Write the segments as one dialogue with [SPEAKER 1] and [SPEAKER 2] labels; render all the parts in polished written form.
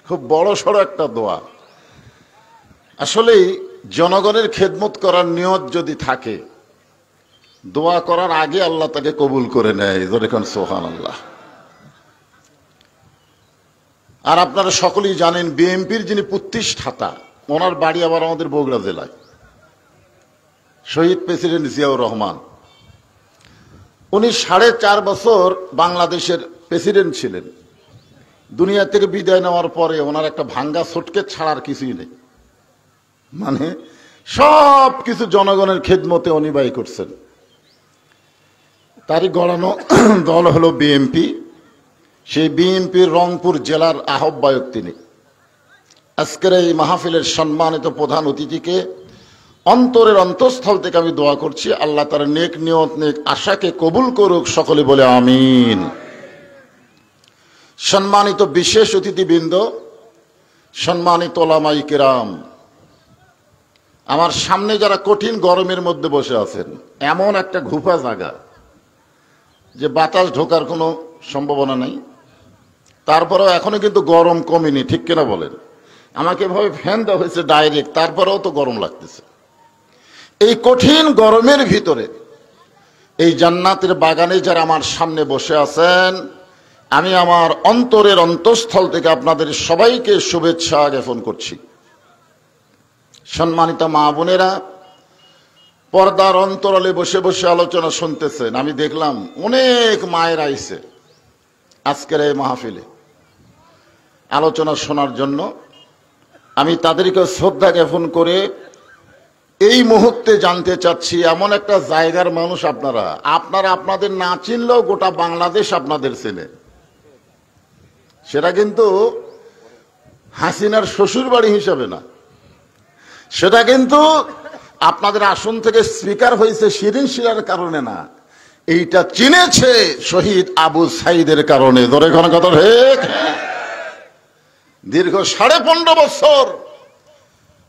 [SPEAKER 1] খুব বড় সড়ো একটা দোয়া। আসলেই জনগণের খেদমত করার নিয়ত যদি থাকে, দোয়া করার আগে আল্লাহ তাকে কবুল করে নেয়। যেরকম সুবহানাল্লাহ। আর আপনারা সকলেই জানেন বিএনপির যিনি প্রতিষ্ঠাতা, ওনার বাড়ি আবার আমাদের বগুড়া জেলায়। শহীদ প্রেসিডেন্ট জিয়াউর রহমান, উনি 4.5 বছর বাংলাদেশের প্রেসিডেন্ট ছিলেন। দুনিয়া থেকে বিদায় নেওয়ার পরে ওনার একটা ভাঙ্গা সুটকে ছাড়ার কিছুই নেই, মানে সব কিছু জনগণের খেদমতে উনি ব্যয় করছেন। তারই গড়ানো দল হলো বিএনপি। সেই বিএনপির রংপুর জেলার আহ্বায়ক তিনি। আজকের এই মাহফিলের সম্মানিত প্রধান অতিথিকে অন্তরের অন্তঃস্থল থেকে আমি দোয়া করছি, আল্লাহ তার নেক নিয়ত নেক আশাকে কবুল করুক। সকলে বলে আমিন। সম্মানিত বিশেষ অতিথিবৃন্দ, সম্মানিত ওলামায়ে কেরাম, আমার সামনে যারা কঠিন গরমের মধ্যে বসে আছেন, এমন একটা ঘুপা জায়গা যে বাতাস ঢোকার কোনো সম্ভাবনা নেই, তারপরেও এখনো কিন্তু গরম কমেনি, ঠিক কিনা বলেন? আমাকে এভাবে ফ্যান দেওয়া হয়েছে ডাইরেক্ট, তারপরেও তো গরম লাগতেছে। এই কঠিন গরমের ভিতরে এই জান্নাতের বাগানে যারা আমার সামনে বসে আছেন, আমি আমার অন্তরের অন্তঃস্থল থেকে আপনাদের সবাইকে শুভেচ্ছা জ্ঞাপন করছি। সম্মানিত মা বোনেরা, পর্দার অন্তরালে বসে বসে আলোচনা শুনতেছেন। আমি দেখলাম অনেক মায়ের আইছে আজকের এই মাহফিলে আলোচনা শোনার জন্য। আমি তাদেরকে শ্রদ্ধা জ্ঞাপন করে এই মুহূর্তে জানতে চাচ্ছি, এমন একটা জায়গার মানুষ আপনারা আপনাদের না চিনলেও গোটা বাংলাদেশ আপনাদের চেনে। সেটা কিন্তু হাসিনার শ্বশুর বাড়ি হিসাবে না, সেটা কিন্তু আপনাদের আসন থেকে স্পিকার হয়েছে শিরিন শিরার কারণে না, এইটা চিনেছে শহীদ আবু সাইদের কারণে। ধরে কোন কথা ঠিক? দীর্ঘ 15.5 বছর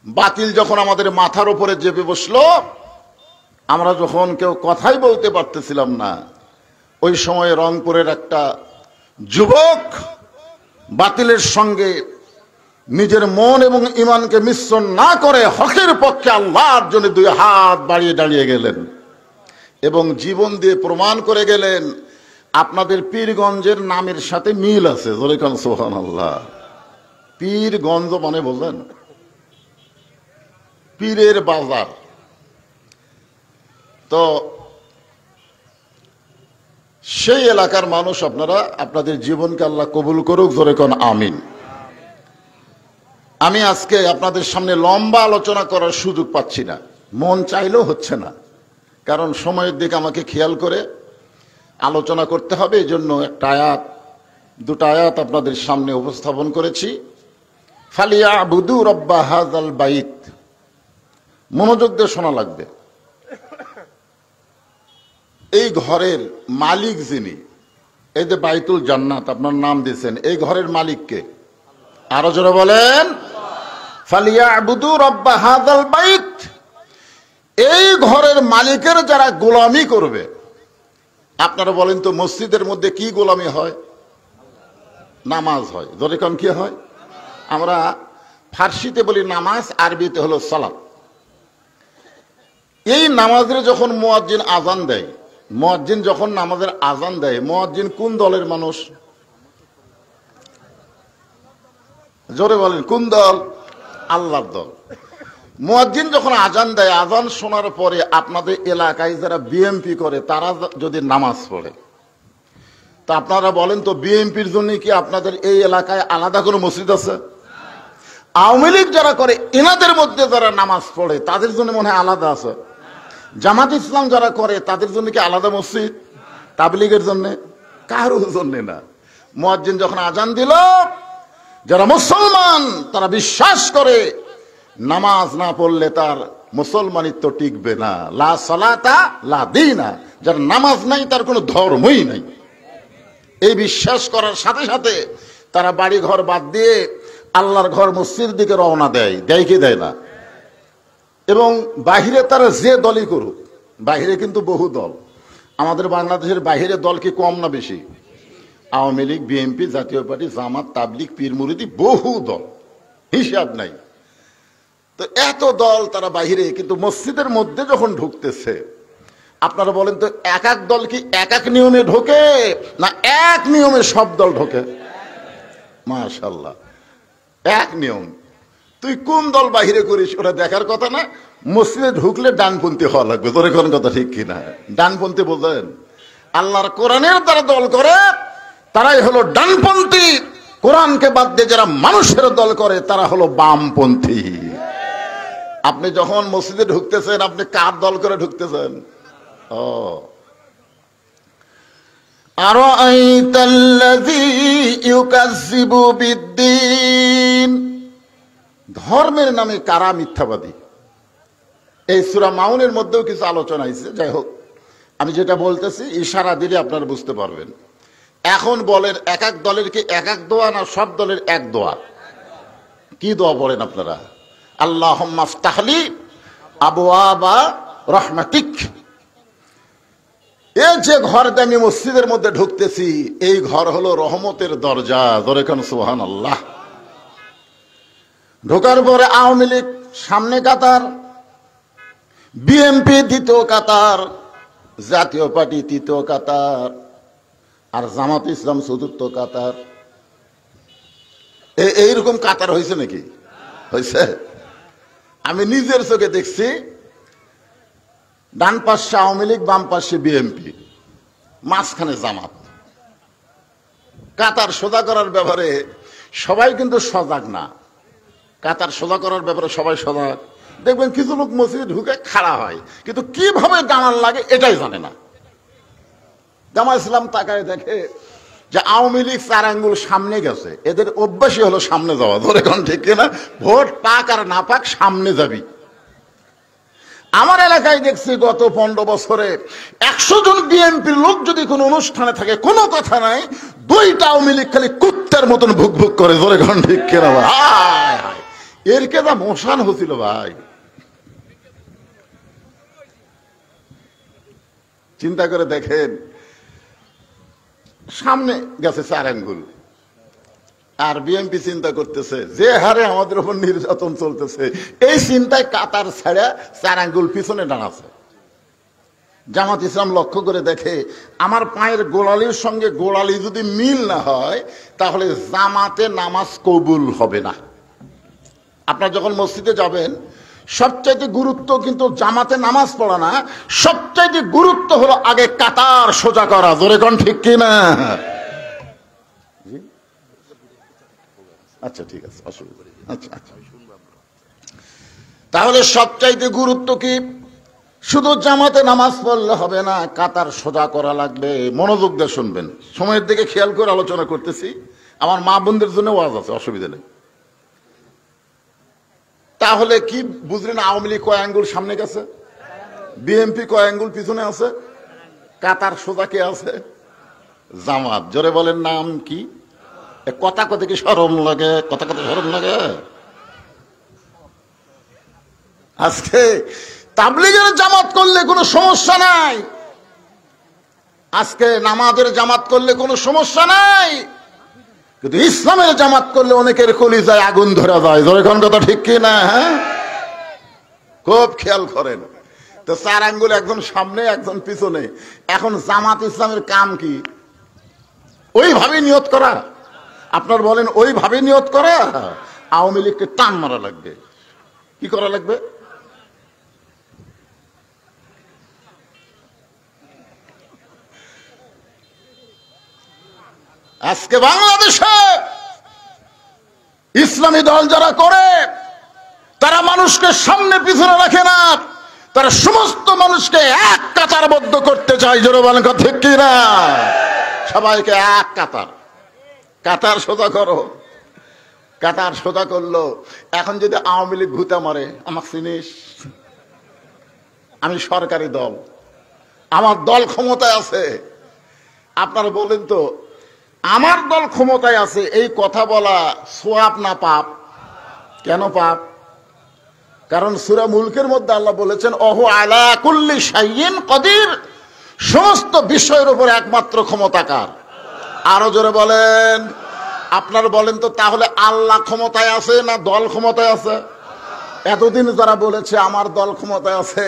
[SPEAKER 1] বাতিল যখন আমাদের মাথার উপরে চেপে বসলো, আমরা যখন কেউ কথাই বলতে পারতেছিলাম না, ওই সময় রংপুরের একটা যুবক বাতিলের সঙ্গে নিজের মন এবং ইমানকে মিশ্রণ না করে হকের পক্ষে আল্লাহর জন্য 2 হাত বাড়িয়ে দাঁড়িয়ে গেলেন এবং জীবন দিয়ে প্রমাণ করে গেলেন আপনাদের পীরগঞ্জের নামের সাথে মিল আছে। জোরে কান সুবহানাল্লাহ। পীরগঞ্জ মানে বললেন পীরের বাজার। তো সেই এলাকার মানুষ আপনারা, আপনাদের জীবনকে আল্লাহ কবুল করুক। জোরে কোন আমিন। আমি আজকে আপনাদের সামনে লম্বা আলোচনা করার সুযোগ পাচ্ছি না, মন চাইলেও হচ্ছে না, কারণ সময়ের দিকে আমাকে খেয়াল করে আলোচনা করতে হবে। এই জন্য একটা আয়াত, 2টা আয়াত আপনাদের সামনে উপস্থাপন করেছি। ফালিয়াবুদু রাব্বা হাযাল বাইত, মনোযোগ দিয়ে শোনা লাগবে। এই ঘরের মালিক যিনি, এই যে বাইতুল জান্নাত আপনার নাম দিয়েছেন, এই ঘরের মালিককে আরো জোরে বলেন, ফালিয়াবুদু রাব্বা হাযাল বাইত। এই ঘরের মালিকের যারা গোলামি করবে, আপনারা বলেন তো মসজিদের মধ্যে কি গোলামি হয়? নামাজ হয়। জোরে কোন কি হয়? আমরা ফার্সিতে বলি নামাজ, আরবিতে হলো সালাত। এই নামাজের যখন মুয়াজ্জিন আজান দেয়, মুয়াজ্জিন যখন নামাজের আজান দেয়, মুয়াজ্জিন কোন দলের মানুষ? জোরে বলেন কোন দল? আল্লাহর দল। মুয়াজ্জিন যখন আজান দেয়, আজান শোনার পরে আপনাদের এলাকায় যারা বিএমপি করে তারা যদি নামাজ পড়ে, তা আপনারা বলেন তো বিএমপির জন্য কি আপনাদের এই এলাকায় আলাদা কোনো মসজিদ আছে? আওয়ামী লীগ যারা করে এনাদের মধ্যে যারা নামাজ পড়ে তাদের জন্য মনে হয় আলাদা আছে। জামাত ইসলাম যারা করে তাদের জন্য কি আলাদা মসজিদ? তাবলীগের জন্য? কারোর জন্য না। মুয়াজ্জিন যখন আজান দিল, যারা মুসলমান তারা বিশ্বাস করে নামাজ না পড়লে তার মুসলমানিত্ব টিকবে না। লা সালাতা লা দীনা, যার নামাজ নাই তার কোনো ধর্মই নাই। এই বিশ্বাস করার সাথে সাথে তারা বাড়ি ঘর বাদ দিয়ে আল্লাহর ঘর মসজিদের দিকে রওনা দেয়। দেয় কি দেয় না? এবং বাহিরে তারা যে দলই করুক, বাহিরে কিন্তু বহু দল, আমাদের বাংলাদেশের বাহিরে দল কি কম না বেশি? আওয়ামী লীগ, বিএনপি, জাতীয় পার্টি, জামাত, তাবলিগ, পীর মুরিদি, বহু দল, হিসাব নাই। তো এত দল তারা বাহিরে, কিন্তু মসজিদের মধ্যে যখন ঢুকতেছে, আপনারা বলেন তো এক এক দল কি এক এক নিয়মে ঢোকে না এক নিয়মে সব দল ঢোকে? মাশাআল্লাহ, এক নিয়ম। তুই কোন দল বাহিরে করিস ওরা দেখার কথা না, মসজিদে ঢুকলে ডানপন্থী হওয়া লাগবে। তোর কোন কথা ঠিক কিনা? ডানপন্থী বলতেন আল্লাহর কোরআনের দ্বারা দল করে তারাই হলো ডানপন্থী। কোরআনকে বাদ দিয়ে যারা মানুষের দল করে তারা হলো বামপন্থী। আপনি যখন মসজিদে ঢুকতেছেন আপনি কার দল করে ঢুকতেছেন? ধর্মের নামে কারা মিথ্যাবাদী? এই সূরা মাউনের মধ্যেও কিছু আলোচনা হয়েছে। যাই হোক, আমি যেটা বলতেছি ইশারা দিলে আপনারা বুঝতে পারবেন। এখন বলেন এক এক দলের কি এক এক দোয়া না সব দলের এক দোয়া? কি দোয়া বলেন আপনারা? আল্লাহুম্মা ইফতাহলি আবওয়াবা রাহমাতিক। এই যে ঘর দিয়ে আমি মসজিদের মধ্যে ঢুকতেছি এই ঘর হলো রহমতের দরজা। জোরে কোন সুবহানাল্লাহ। ঢোকার পরে আওয়ামী লীগ সামনে কাতার, বিএনপি দ্বিতীয় কাতার, জাতীয় পার্টি তৃতীয় কাতার, আর জামাত ইসলাম চতুর্থ কাতার। এইরকম কাতার হয়েছে নাকি? হয়েছে? আমি নিজের চোখে দেখছি। ডান পাশে আওয়ামী লীগ, বাম পাশে বিএনপি, মাঝখানে জামাত। কাতার সোজা করার ব্যাপারে সবাই কিন্তু সজাগ না। কাতার সোজা করার ব্যাপারে সবাই সজাগ। দেখবেন কিছু লোক মসজিদে ঢুকে খাড়া হয়, কিন্তু কিভাবে দাঁড়ান লাগে এটাই জানে না। জামাত ইসলাম তাকায় দেখে যে আওয়ামী লীগ 4 আঙ্গুল সামনে গেছে, এদের অভ্যাসই হলো সামনে যাওয়া। ধরে কোন ঠিক না? ভোট পাক আর না পাক সামনে যাবি। আমার এলাকায় দেখছি গত 15 বছরে 100 জন বিএনপির লোক যদি কোনো অনুষ্ঠানে থাকে কোনো কথা নাই, 2টা আওয়ামী লীগ খালি কুত্তার মতন ভুক ভুক করে। ধরে কোন ঠিক কেনা? এর কেদা মশান হচ্ছিল ভাই। চিন্তা করে দেখেন, সামনে গেছে 4 আঙ্গুল, আর বিএনপি চিন্তা করতেছে যে হারে আমাদের উপর নির্যাতন চলতেছে, এই চিন্তায় কাতার ছাড়া 4 আঙ্গুল পিছনে দাঁড়াচ্ছে। জামাত ইসলাম লক্ষ্য করে দেখে আমার পায়ের গোড়ালির সঙ্গে গোড়ালি যদি মিল না হয় তাহলে জামাতে নামাজ কবুল হবে না। আপনারা যখন মসজিদে যাবেন সবচাইতে গুরুত্ব কিন্তু জামাতে নামাজ পড়া না, সবচাইতে গুরুত্ব হলো আগে কাতার সোজা করা। জোরে কোন ঠিক কিনা? আচ্ছা ঠিক আছে, অসুবিধা নেই। আচ্ছা আচ্ছা, তাহলে সবচাইতে গুরুত্ব কি? শুধু জামাতে নামাজ পড়লে হবে না, কাতার সোজা করা লাগবে। মনোযোগ দিয়ে শুনবেন, সময়ের দিকে খেয়াল করে আলোচনা করতেছি। আমার মা বোনদের জন্য ওয়াজ আছে, অসুবিধা নেই। তাহলে কি বুঝলেন? আওয়ামী লীগ কয় আঙ্গুল সামনে গেছে, বিএনপি কয় আঙ্গুল পিছনে আছে, কাতার সোজা কে আছে? জামাত। জোরে বলেন নাম কি? কথা কথা কি শরম লাগে? কথা কথা শরম লাগে? আজকে তাবলীগের জামাত করলে কোনো সমস্যা নাই, আজকে নামাজের জামাত করলে কোনো সমস্যা নাই, কিন্তু ইসলামের জামাত করলে অনেকের কলিজায় আগুন ধরে যায়। যখন কথা ঠিক কি না? হ্যাঁ, খুব খেয়াল করেন তো। 4 আঙ্গুল একজন সামনে একজন পিছনে। এখন জামাত ইসলামের কাম কি? ওইভাবে নিয়ত করা। আপনার বলেন ওইভাবে নিয়ত করা? আওয়ামী লীগকে টান মারা লাগবে। কি করা লাগবে? আজকে বাংলাদেশে ইসলামী দল যারা করে তারা মানুষকে সামনে পিছনে রাখে না, তারা সমস্ত মানুষকে এক কাতারবদ্ধ করতে চায়। জোরে বলেন কথা ঠিক কিনা? সবাইকে এক কাতার। কাতার সোজা করো। কাতার সোজা করলো। এখন যদি আওয়ামী লীগ ঘুতা মারে, আমাকে চিনিস? আমি সরকারি দল, আমার দল ক্ষমতায় আছে। আপনারা বলেন তো, আমার দল ক্ষমতায় আছে এই কথা বলা সোয়াব না পাপ? কেন পাপ? কারণ সূরা মুলকের মধ্যে আল্লাহ বলেছেন ওহু আলা কুল্লি শাইইন কদির, সমস্ত বিষয়ের উপর একমাত্র ক্ষমতাকার আরো জোরে বলেন। আপনার বলেন তো তাহলে আল্লাহ ক্ষমতায় আছে না দল ক্ষমতায় আছে? এতদিন যারা বলেছে আমার দল ক্ষমতায় আছে,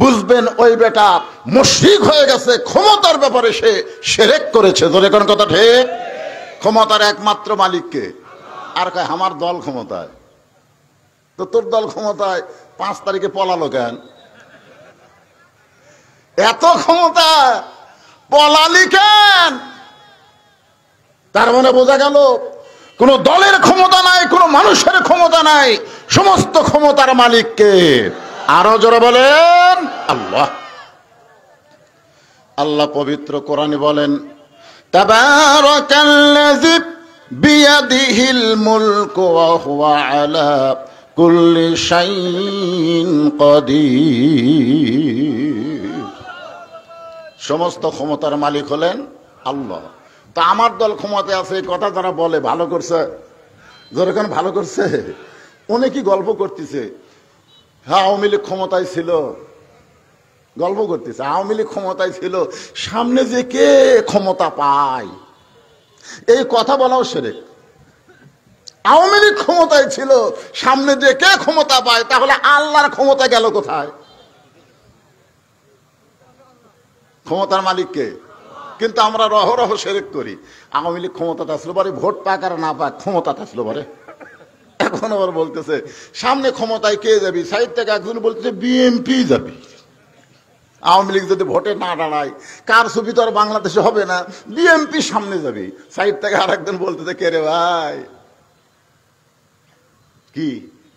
[SPEAKER 1] বুঝবেন ওই বেটা মুশরিক হয়ে গেছে, ক্ষমতার ব্যাপারে সে শিরক করেছে। জোরে কোন কথা ঠিক? ক্ষমতার একমাত্র মালিককে, আর কয় আমার দল ক্ষমতায়। তো তোর দল ক্ষমতায় 5 তারিখে পলালো কেন? এত ক্ষমতা পলালি কেন? তার মানে বোঝা গেল কোন দলের ক্ষমতা নাই, কোন মানুষের ক্ষমতা নাই, সমস্ত ক্ষমতার মালিককে। আরো জোরে বলেন আল্লাহ। আল্লাহ পবিত্র কোরআনে বলেন, তাবারাকাল্লাযী বিয়াদিহিল মুলকু ওয়া হুয়া আলা কুল্লি শাইইন কাদির। সমস্ত ক্ষমতার মালিক হলেন আল্লাহ। তা আমার দল ক্ষমতায় আছে এই কথা যারা বলে ভালো করছে, যেরকম ভালো করছে। অনেকেই গল্প করতেছে, হ্যাঁ আওয়ামী লীগ ক্ষমতায় ছিল, গল্প করতেছে আওয়ামী লীগ ক্ষমতায় ছিল, সামনে যে কে ক্ষমতা পায় এই কথা বলাও শিরক। আওয়ামী লীগ ক্ষমতায় ছিল, সামনে যে কে ক্ষমতা পায়, তাহলে আল্লাহর ক্ষমতা গেল কোথায়? ক্ষমতার মালিককে। কিন্তু আমরা রহ রহ শিরক করি। আওয়ামী লীগ ক্ষমতাতে আসলো পরে, ভোট পাক আর না পাক ক্ষমতাতে আসলো পরে। এখন আবার বলতেছে সামনে ক্ষমতায় কে যাবি? সাইড থেকে একজন বলতেছে বিএনপি যাবি। আওয়ামী লীগ যদি ভোটে না দাঁড়ায়, কার ছবি তো আর বাংলাদেশে হবে না, বিএনপি সামনে যাবি। সাইড থেকে আর একজন বলতেছে কে রে ভাই, কি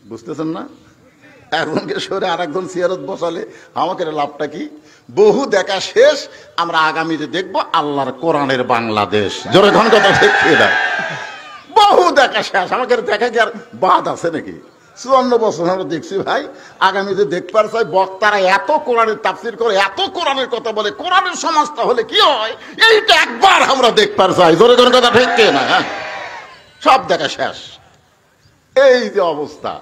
[SPEAKER 1] বুঝতেছেন না? একজনকে সরে আর একজন সিয়ারত বসালে আমাকে লাভটা কি? বহু দেখা শেষ, আমরা আগামীতে দেখবো আল্লাহর কোরআনের বাংলাদেশ। জোরে ঘন কথা দেখিয়ে দেয়, বহু দেখা শেষ। আমাকে দেখা কি আর বাদ আছে নাকি? 54 বছর আমরা দেখছি ভাই, আগামীতে দেখবার চাই বক্তারা এত কোরআনের তাফসীর করে, এত কোরআনের কথা বলে, কোরআনের সমাজটা হলে কি হয় এইটা একবার আমরা দেখবার চাই। জোরে ঘন কথা ঠিক না? হ্যাঁ, সব দেখা শেষ। এই যে অবস্থা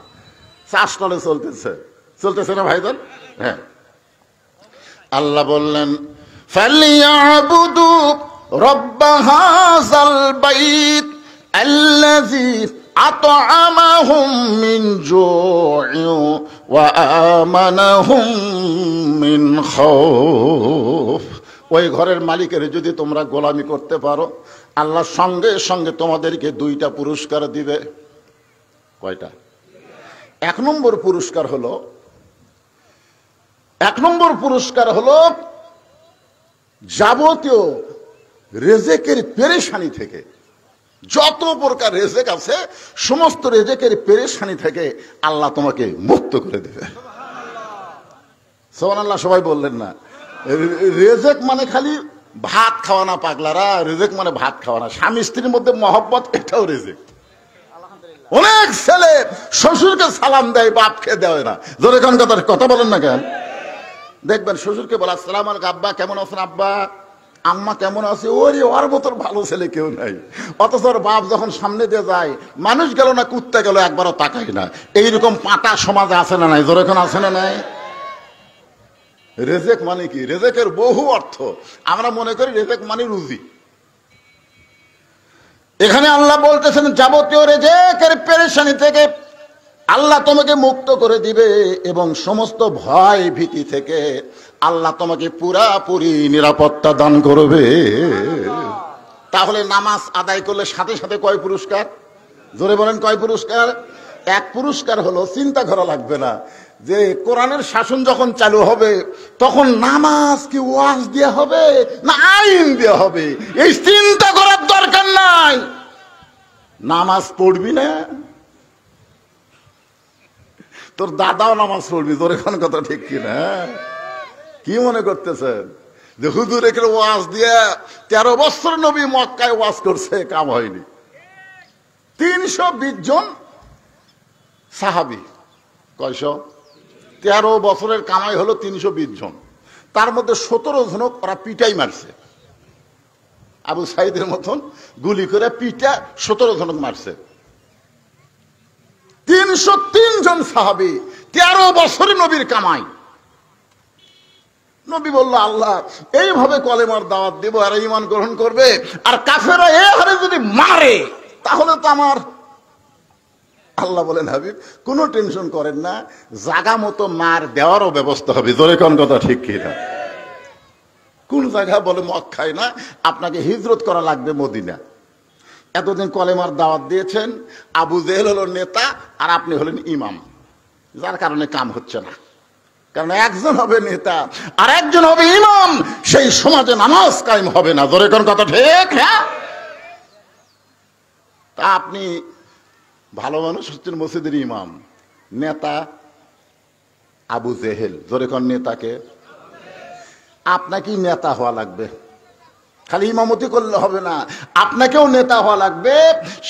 [SPEAKER 1] চাষতলে চলতেছে না ভাইজান? হ্যাঁ, আল্লাহ বললেন ফালিয়াবুদু রব্ব হাযাল বাইত আল্লাযী আত'আমাহুম মিন জু'ইন ওয়া আমানাহুম মিন খাউফ। ওই ঘরের মালিকের যদি তোমরা গোলামি করতে পারো, আল্লাহ সঙ্গে সঙ্গে তোমাদেরকে 2টা পুরস্কার দিবে। কয়টা? 1 নম্বর পুরস্কার হলো যাবতীয় রেজেকের পেরেশানি থেকে, যত প্রকার রেজেক আছে সমস্ত রেজেকের পেরেশানি থেকে আল্লাহ তোমাকে মুক্ত করে দেবে। সুবহানাল্লাহ। সবাই বললেন না? রেজেক মানে খালি ভাত খাওয়া না পাগলারা, রেজেক মানে ভাত খাওয়া না। স্বামী স্ত্রীর মধ্যে মহব্বত, এটাও রেজেক। অনেক ছেলে শ্বশুরকে সালাম দেয়, বাপকে দেয় না। জোরে কোন কথা বলেন না কেন? দেখবেন শ্বশুরকে বলা আসসালামু আলাইকুম, আব্বা কেমন আছেন, আব্বা আম্মা কেমন আছে, ওরে ওর মতন ভালো ছেলে কেউ নাই। অথচ ওর বাপ যখন সামনে দিয়ে যায়, মানুষ গেল না কুত্তা গেল একবারও তাকাই না। এইরকম পাটা সমাজে আছে না নাই? জোরে কোন আছে না নাই? রেজেক মানে কি? রেজেকের বহু অর্থ। আমরা মনে করি রেজেক মানে রুজি। এখানে আল্লাহ বলতেছেন যাবতীয় রেজেকের পেরেশানি থেকে আল্লাহ তোমাকে মুক্ত করে দিবে, এবং সমস্ত ভয় ভীতি থেকে আল্লাহ তোমাকে পুরাপুরি নিরাপত্তা দান করবে। তাহলে নামাজ আদায় করলে সাথে সাথে কয় পুরস্কার? জোরে বলেন কয় পুরস্কার? 1 পুরস্কার হলো চিন্তা করা লাগবে না যে কোরআনের শাসন যখন চালু হবে তখন নামাজ কি ওয়াজ দেয়া হবে না আইন দেয়া হবে, এই চিন্তা করার দরকার নাই। নামাজ পড়বি না, তোর দাদাও নামাজ পড়বি। তোর এখন কথা ঠিক কিনা? কি মনে করতেছেন যে হুজুর এখানে ওয়াজ দিয়ে 13 বছর নবী মক্কায় ওয়াজ করছে, কাম হয়নি? 320 জন সাহাবী, কয়শো? 13 বছরের কামাই হলো 320 জন। তার মধ্যে 17 জনক ওরা পিটাই মারছে, আবু সাইদের মতন গুলি করে পিটা 17 জনক মারছে। 303 জন সাহাবী, 13 বছরে নবীর কামাই। নবী বলল, আল্লাহ এইভাবে কলেমার দাওয়াত দিব আর ঈমান গ্রহণ করবে, আর কাফেররা এই হারে যদি মারে তাহলে তো আমার। আল্লাহ বলেন, হাবিব কোনো টেনশন করেন না, জায়গা মতো মার দেওয়ারও ব্যবস্থা হবে। জোরে কোন কথা ঠিক কিনা? কোন জায়গা বলে মদ খায় না, আপনাকে হিজরত করা লাগবে মদিনা। এতদিন কলেমার দাওয়াত দিয়েছেন, আবু জেহেল হলো নেতা আর আপনি হলেন ইমাম, যার কারণে কাম হচ্ছে না। কারণ একজন হবে নেতা আর একজন হবে ইমাম, সেই সমাজে নামাজ কায়েম হবে না। জোরে কোন কথা ঠিক? হ্যাঁ, তা আপনি ভালো মানুষ হচ্ছেন মসজিদের ইমাম, নেতা আবু জেহেল। জোরে কোন নেতাকে? আপনাকেই নেতা হওয়া লাগবে, খালি ইমামতি করলে হবে না, আপনাকেও নেতা হওয়া লাগবে।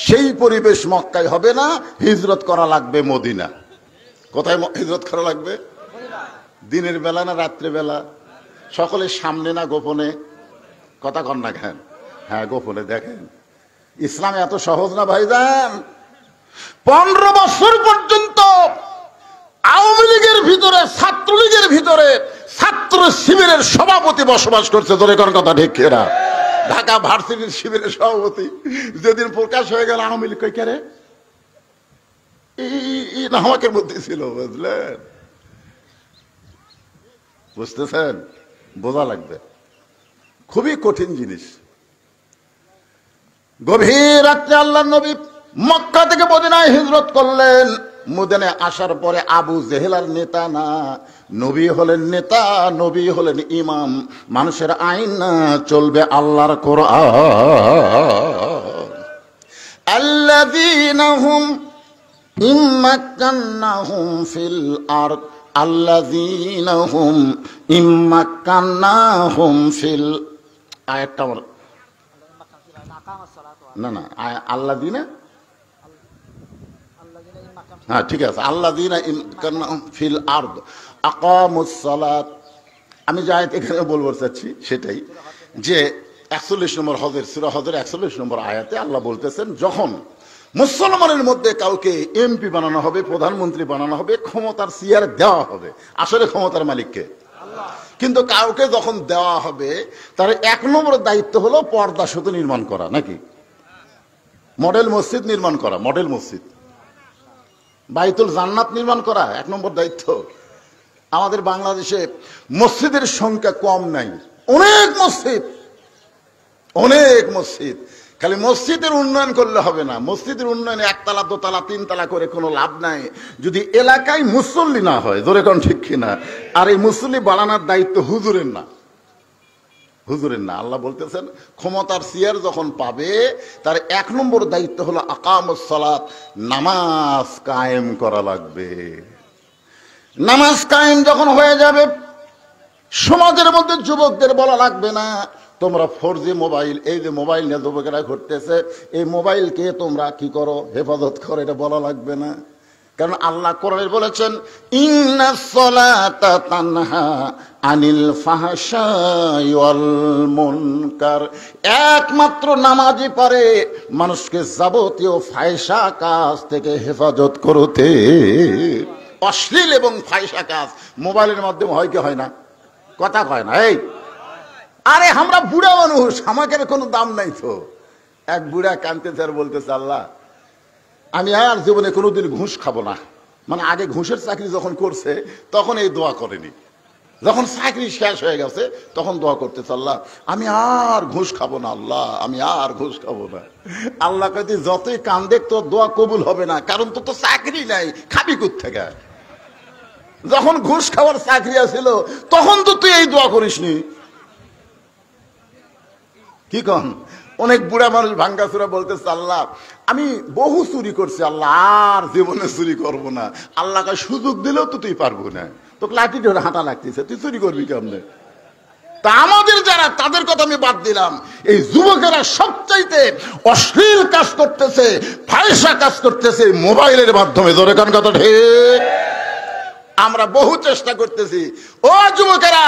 [SPEAKER 1] সেই পরিবেশ মক্কায় হবে না, হিজরত করা লাগবে মদিনা। কোথায় হিজরত করা লাগবে? দিনের বেলা না রাত্রে বেলা? সকলের সামনে না গোপনে? কথা কন না কেন? হ্যাঁ গোপনে। দেখেন ইসলাম এত সহজ না ভাইজান। 15 বছর পর্যন্ত আওয়ামী লীগের ভিতরে, ছাত্রলীগের ভিতরে ছাত্র শিবিরের সভাপতি বসবাস করছে। তোরে কোন কথা ঠিক কিনা? ঢাকা ভার্সিটির শিবিরের সভাপতি। যেদিন প্রকাশ হয়ে গেল আওয়ামী লীগ, কই কে এই নামাকের মধ্যে ছিল, বুঝলেন? বুঝতেছেন? বোঝা লাগবে, খুবই কঠিন জিনিস। গভীর রাত্রে আল্লাহ নবী মক্কা থেকে মদিনায় হিজরত করলেন। মদিনায় আসার পরে আবু জেহেলার নেতা না, নবী হলেন নেতা, নবী হলেন ইমাম। মানুষের আইন না, চলবে আল্লাহর কোরআন। আল্লাযীনা হুম ইম্মাক্কান্নাহুম ফিল আরদ, আল্লাযীনা হুম ইম্মাক্কান্নাহুম ফিল, আয়াতটা আমার না না, আল্লাযীনা, হ্যাঁ ঠিক আছে, আল্লাযীনা ইম্মাক্কান্নাহুম ফিল আরদ আকামুস সালাত। আমি যে আয়াত এখানে বলবো চাচ্ছি সেটাই, যে 41 নম্বর হজের, সূরা হজের 41 নম্বর আয়াতে আল্লাহ বলতেছেন, যখন মুসলমানের মধ্যে কাউকে এমপি বানানো হবে, প্রধানমন্ত্রী বানানো হবে, ক্ষমতার চেয়ার দেওয়া হবে, আসলে ক্ষমতার মালিককে আল্লাহ, কিন্তু কাউকে যখন দেওয়া হবে তার 1 নম্বর দায়িত্ব হলো পর্দা সেতু নির্মাণ করা, নাকি মডেল মসজিদ নির্মাণ করা, মডেল মসজিদ, বাইতুল জান্নাত নির্মাণ করা 1 নম্বর দায়িত্ব। আমাদের বাংলাদেশে মসজিদের সংখ্যা কম নাই, অনেক মসজিদ, অনেক মসজিদ। খালি মসজিদের উন্নয়ন করলে হবে না, মসজিদের উন্নয়নে 1 তলা 2 তলা 3 তলা করে কোনো লাভ নাই যদি এলাকায় মুসল্লি না হয়। জোরে কোন ঠিক কিনা? আর এই মুসল্লি বাড়ানোর দায়িত্ব হুজুরের না, হুজুরের না। আল্লাহ বলতেছেন ক্ষমতার চেয়ার যখন পাবে তার 1 নম্বর দায়িত্ব হলো আকামুস সালাত, নামাজ কায়েম করা লাগবে। নামাজ কায়েম যখন হয়ে যাবে, সমাজের মধ্যে যুবকদের বলা লাগবে না তোমরা 4G মোবাইল, এই যে মোবাইল নিয়ে যুবকেরা ঘুরতেছে, এই মোবাইলকে তোমরা কি করো, হেফাজত করো, এটা বলা লাগবে না। কারণ আল্লাহ কোরআনে বলেছেন, ইন্নাস সালাতা তানহা আনিল ফাহশাই ওয়াল মুনকার, একমাত্র নামাজই পারে মানুষকে যাবতীয় ফাহিশা কাজ থেকে হেফাজত করতে। অশ্লীল এবং ফাহিশা কাজ মোবাইলের মাধ্যমে হয় কি হয় না? কথা কয় না? এই আরে আমরা বুড়া মানুষ, আমাকে কোনো দাম নাই তো। এক বুড়া কাঁদতেছে আর বলতেছে, আল্লাহ আমি আর জীবনে কোনোদিন ঘুষ খাবো না। মানে আগে ঘুষের চাকরি যখন করছে তখন এই দোয়া করেনি, যখন চাকরি শেষ হয়ে গেছে তখন দোয়া করতেছে, আল্লাহ আমি আর ঘুষ খাবো না, আল্লাহ আমি আর ঘুষ খাবো না। আল্লাহ কইতে যতই কান্দে তোর দোয়া কবুল হবে না, কারণ তোর তো চাকরি নাই, খাবি কোত্থেকে? যখন ঘুষ খাওয়ার চাকরি আছিল তখন তো তুই এই দোয়া করিসনি। কি কন? অনেক বুড়া মানুষ ভাঙ্গাচুরা বলতেছে, আল্লাহ আমি বহু চুরি করছি, আল্লাহ আর জীবনে চুরি করবো না। আল্লাহকে সুযোগ দিলেও তো তুই পারবো না, তোকে লাঠি ধরে হাঁটা লাগতেছে, তুই চুরি করবি কেমনে? তা আমাদের যারা, তাদের কথা আমি বাদ দিলাম, এই যুবকেরা সবচাইতে অশ্লীল কাজ করতেছে, ফাহিশা কাজ করতেছে মোবাইলের মাধ্যমে। জোরে কান কথা ঠিক? আমরা বহু চেষ্টা করতেছি। ও যুবকেরা,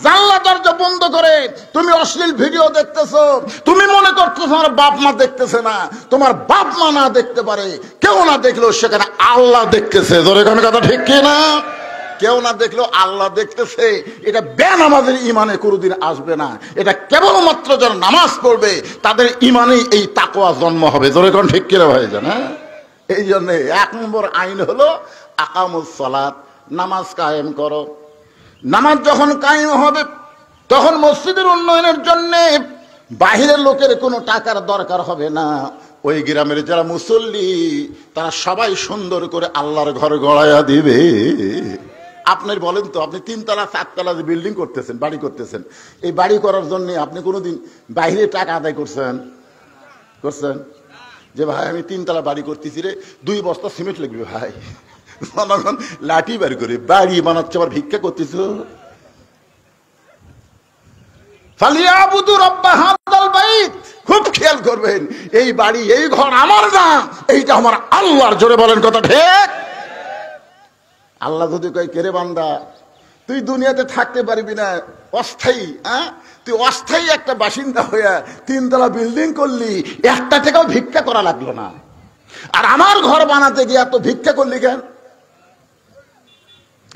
[SPEAKER 1] জানলা দরজা বন্ধ করে তুমি অশ্লীল ভিডিও দেখতেছো, তুমি মনে করতেছো তোমার বাপ মা দেখতেছে না, তোমার বাপ মা না দেখতে পারে, কেউ না দেখলেও সেখানে আল্লাহ দেখতেছে। জোরে কোন কথা ঠিক কি না? কেউ না দেখলেও আল্লাহ দেখতেছে, এটা বেনামাজের ইমানে কোনোদিন আসবে না। এটা কেবলমাত্র যারা নামাজ পড়বে তাদের ইমানেই এই তাকওয়া জন্ম হবে। জোরে কোন ঠিক কিনা ভাই জান? এই জন্য 1 নম্বর আইন হলো আকামুস সালাত, নামাজ কায়েম করো। নামাজ যখন কায়েম হবে তখন মসজিদের উন্নয়নের জন্য বাহিরের লোকের কোনো টাকার দরকার হবে না। ওই গ্রামের যারা মুসল্লি তারা সবাই সুন্দর করে আল্লাহর ঘর গড়াইয়া দিবে। আপনার বলেন তো, আপনি 3 তলা 4 তলা বিল্ডিং করতেছেন, বাড়ি করতেছেন, এই বাড়ি করার জন্য আপনি কোনোদিন বাইরে টাকা আদায় করছেন? যে ভাই আমি 3 তলা বাড়ি করতেছি রে, 2 বস্তা সিমেন্ট লাগবে ভাই। জনগণ লাঠি বাড়ি করে বাড়ি বানাচ্ছে, আবার ভিক্ষা করতেছ। খুব খেয়াল করবেন, এই বাড়ি এই ঘর আমার না, এইটা আমার আল্লাহর। জোরে বলেন কথা ঠিক। আল্লাহ যদি কয় কেরে বান্দা তুই দুনিয়াতে থাকতে পারবি না, অস্থায়ী, তুই অস্থায়ী একটা বাসিন্দা হইয়া 3 তলা বিল্ডিং করলি, 1 টাকাও ভিক্ষা করা লাগলো না, আর আমার ঘর বানাতে গিয়ে এত ভিক্ষা করলি কেন?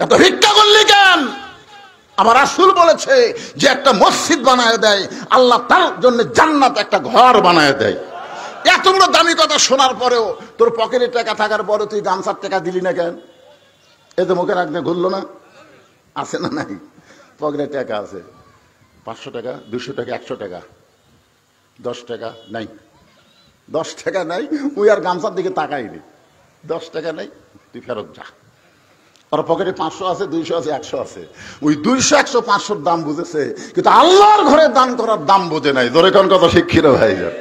[SPEAKER 1] এত ভিক্ষা করলি কেন? আমার রাসূল বলেছে যে একটা মসজিদ বানায় দেয় আল্লাহ, তার জন্য জান্নাত একটা ঘর বানায় দেয়। এতগুলো দামি কথা শোনার পরেও তোর পকেটে টাকা থাকার পরে তুই গামছার টাকা দিলি না কেন? এ তো মুখে রাখতে ঘুরলো না? আছে না নাই? পকেটে টাকা আছে, 500 টাকা, 200 টাকা, 100 টাকা, 10 টাকা নাই, 10 টাকা নাই, ওই আর গামছার দিকে তাকাইনি। 10 টাকা নাই, তুই ফেরত যা। আর পকেটে 500 আছে, 200 আছে, 100 আছে। ওই 200, 100, 500 দাম বুঝেছে, কিন্তু আল্লাহর ঘরে দান করার দাম বোঝে নাই। ধরে কোন কথা শিক্ষিত ভাই যান?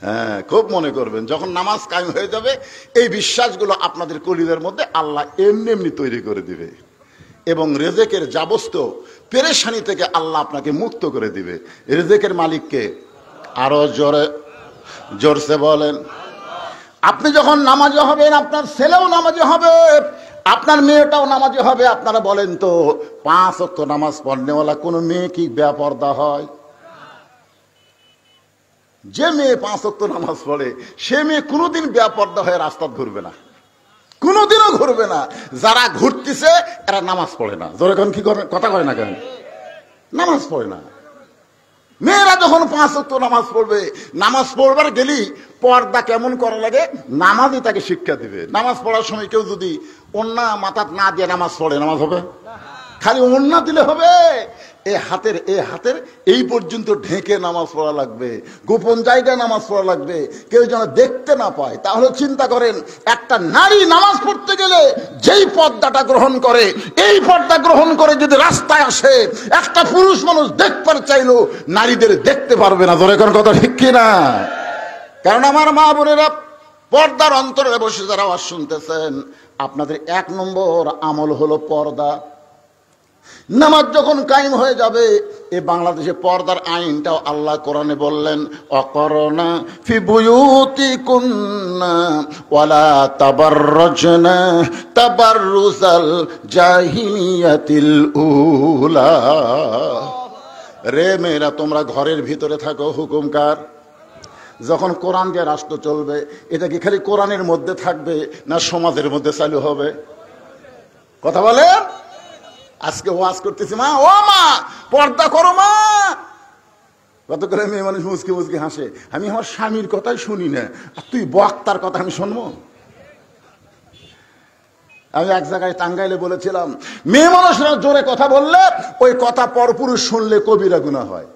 [SPEAKER 1] হ্যাঁ, খুব মনে করবেন, যখন নামাজ কায়েম হয়ে যাবে এই বিশ্বাসগুলো আপনাদের কলিজার মধ্যে আল্লাহ এমনি এমনি তৈরি করে দিবে, এবং রেজেকের যাবতীয় পেরেশানি থেকে আল্লাহ আপনাকে মুক্ত করে দিবে। রেজেকের মালিককে আরো জোরসে বলেন। আপনি যখন নামাজি হবেন, আপনার ছেলেও নামাজি হবে, আপনার মেয়েটাও নামাজি হবে। আপনারা বলেন তো, 5 ওয়াক্ত নামাজ পড়নেওয়ালা কোন মেয়ে কি বেপরদা হয়? যে মেয়ে 5 ওয়াক্ত নামাজ পড়ে সে মেয়ে কোনোদিন বেপরদা হয়ে রাস্তা ঘুরবে না, কোনোদিনও ঘুরবে না। যারা ঘুরতেছে এরা নামাজ পড়ে না। জোরে কোন কি করে কথা কয় না কেন? নামাজ পড়ে না। মেয়েরা যখন 5 ওয়াক্ত নামাজ পড়বে, নামাজ পড়বার গেলেই পর্দা কেমন করা লাগে নামাজই তাকে শিক্ষা দিবে। নামাজ পড়ার সময় কেউ যদি ওন্না মাথাত না দিয়ে নামাজ পড়ে, নামাজ হবে? খালি ওন্না দিলে হবে? এ হাতের এই পর্যন্ত ঢেকে নামাজ পড়া লাগবে, গোপন জায়গায় নামাজ পড়া লাগবে, কেউ যেন দেখতে না পায়। তাহলে চিন্তা করেন, একটা নারী নামাজ পড়তে গেলে যেই পর্দাটা গ্রহণ করে, এই পর্দা গ্রহণ করে যদি রাস্তায় আসে, একটা পুরুষ মানুষ দেখতে চাইলো নারীদের দেখতে পারবে না। ধরে কোন কথা ঠিক কিনা? কারণ আমার মা বোনেরা, পর্দার অন্তরে বসে যারা আওয়াজ শুনতেছেন, আপনাদের 1 নম্বর আমল হলো পর্দা। নামাজ যখন কায়েম হয়ে যাবে, এই বাংলাদেশে পর্দার আইনটাও আল্লাহ কোরআনে বললেন, অকরনা ফি বুয়ুতিকুন্না ওয়ালা তাবাররাজনা তাবাররুজাল জাহিলিয়াতিল উলা। রে মেয়েরা, তোমরা ঘরের ভিতরে থাকো। হুকুম কার? যখন কোরআন দিয়ে রাষ্ট্র চলবে, এটা কি খালি কোরআনের মধ্যে থাকবে না সমাজের মধ্যে চালু হবে? কথা বলেন। আজকে ওয়াজ করতেছি, মা ও মা পর্দা করো মা, কত করে মেয়ে মানুষ মুচকি মুচকি হাসে। আমি আমার স্বামীর কথাই শুনি না, আর তুই বক্তার কথা আমি শুনবো? আমি এক জায়গায় টাঙ্গাইলে বলেছিলাম, মেয়ে মানুষরা জোরে কথা বললে ওই কথা পরপুরুষ শুনলে কবিরা গুনাহ হয়।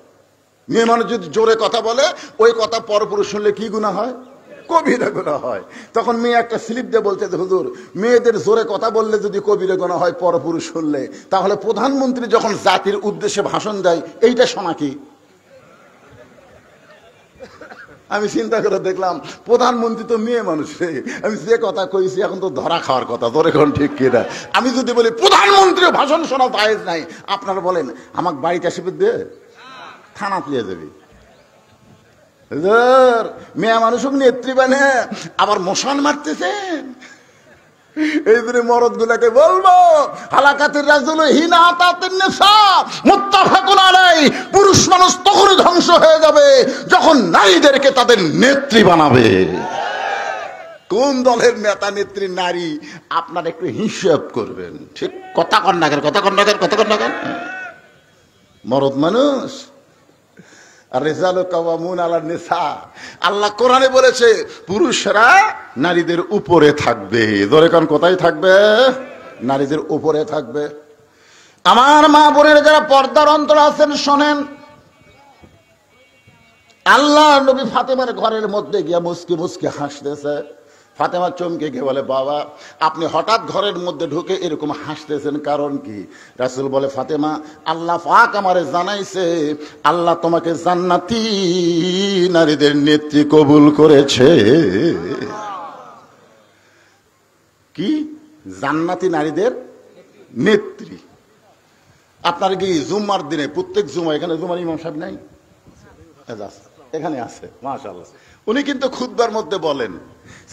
[SPEAKER 1] মেয়ে মানুষ যদি জোরে কথা বলে ওই কথা পরপুরুষ শুনলে কি গুনাহ হয়? কবিরা গুনাহ হয়। তখন মেয়ে একটা স্লিপ দিয়ে বলতে, হুজুর মেয়েদের জোরে কথা বললে যদি কবিরা গুনাহ হয় পরপুরুষ শুনলে, তাহলে প্রধানমন্ত্রী যখন জাতির উদ্দেশ্যে ভাষণ দেয় এইটা শোনা কি? আমি চিন্তা করে দেখলাম, প্রধানমন্ত্রী তো মেয়ে মানুষ, আমি যে কথা কইছি এখন তো ধরা খাওয়ার কথা। তোর এখন ঠিক কিনা? আমি যদি বলি প্রধানমন্ত্রী ভাষণ শোনা জায়েজ নাই, আপনারা বলেন আমাকে বাড়িতে আসে দে, থানা তুলে যাবি। মেয়ে মানুষ নেত্রী বানে আবার মোশন মারতেছেন। এই জন্য মরদ গুলাকে বলবো, হালাকাতের রাজুল হিনা আতাতেন নেশা মুত্তাফাকুন আলাইহি। পুরুষ মানুষ তখনই ধ্বংস হয়ে যাবে যখন নারীদেরকে তাদের নেত্রী বানাবে। কোন দলের নেতা নেত্রী নারী আপনার একটু হিসাব করবেন। ঠিক কথা কন্যাকের কথা কন্যাকের কথা কন্যাকের মরদ মানুষ। আর রিজালু কাওয়ামুন আলা নিসা, আল্লাহ কোরআনে বলেছে পুরুষরা নারীদের উপরে থাকবে। ধরে কারণ কোথায় থাকবে? নারীদের উপরে থাকবে। আমার মা বোনের যারা পর্দার অন্তর আছেন শোনেন, আল্লাহ নবী ফাতেমার ঘরের মধ্যে গিয়া মুসকি মুসকি হাসতেছে। ফাতেমা চমকে গিয়ে বলে, বাবা আপনি হঠাৎ ঘরের মধ্যে ঢুকে এরকম হাসতেছেন, কারণ কি? রাসূল বলে, ফাতেমা আল্লাহ পাক আমারে জানাইছে আল্লাহ তোমাকে জান্নাতি নারীদের নেত্রী কবুল করেছে। কি জান্নাতি নারীদের নেত্রী? আপনার কি জুম্মার দিনে প্রত্যেক জুমা, এখানে জুমার ইমাম সাহেব নাই? এখানে আছে মাশাআল্লাহ। উনি কিন্তু খুতবার মধ্যে বলেন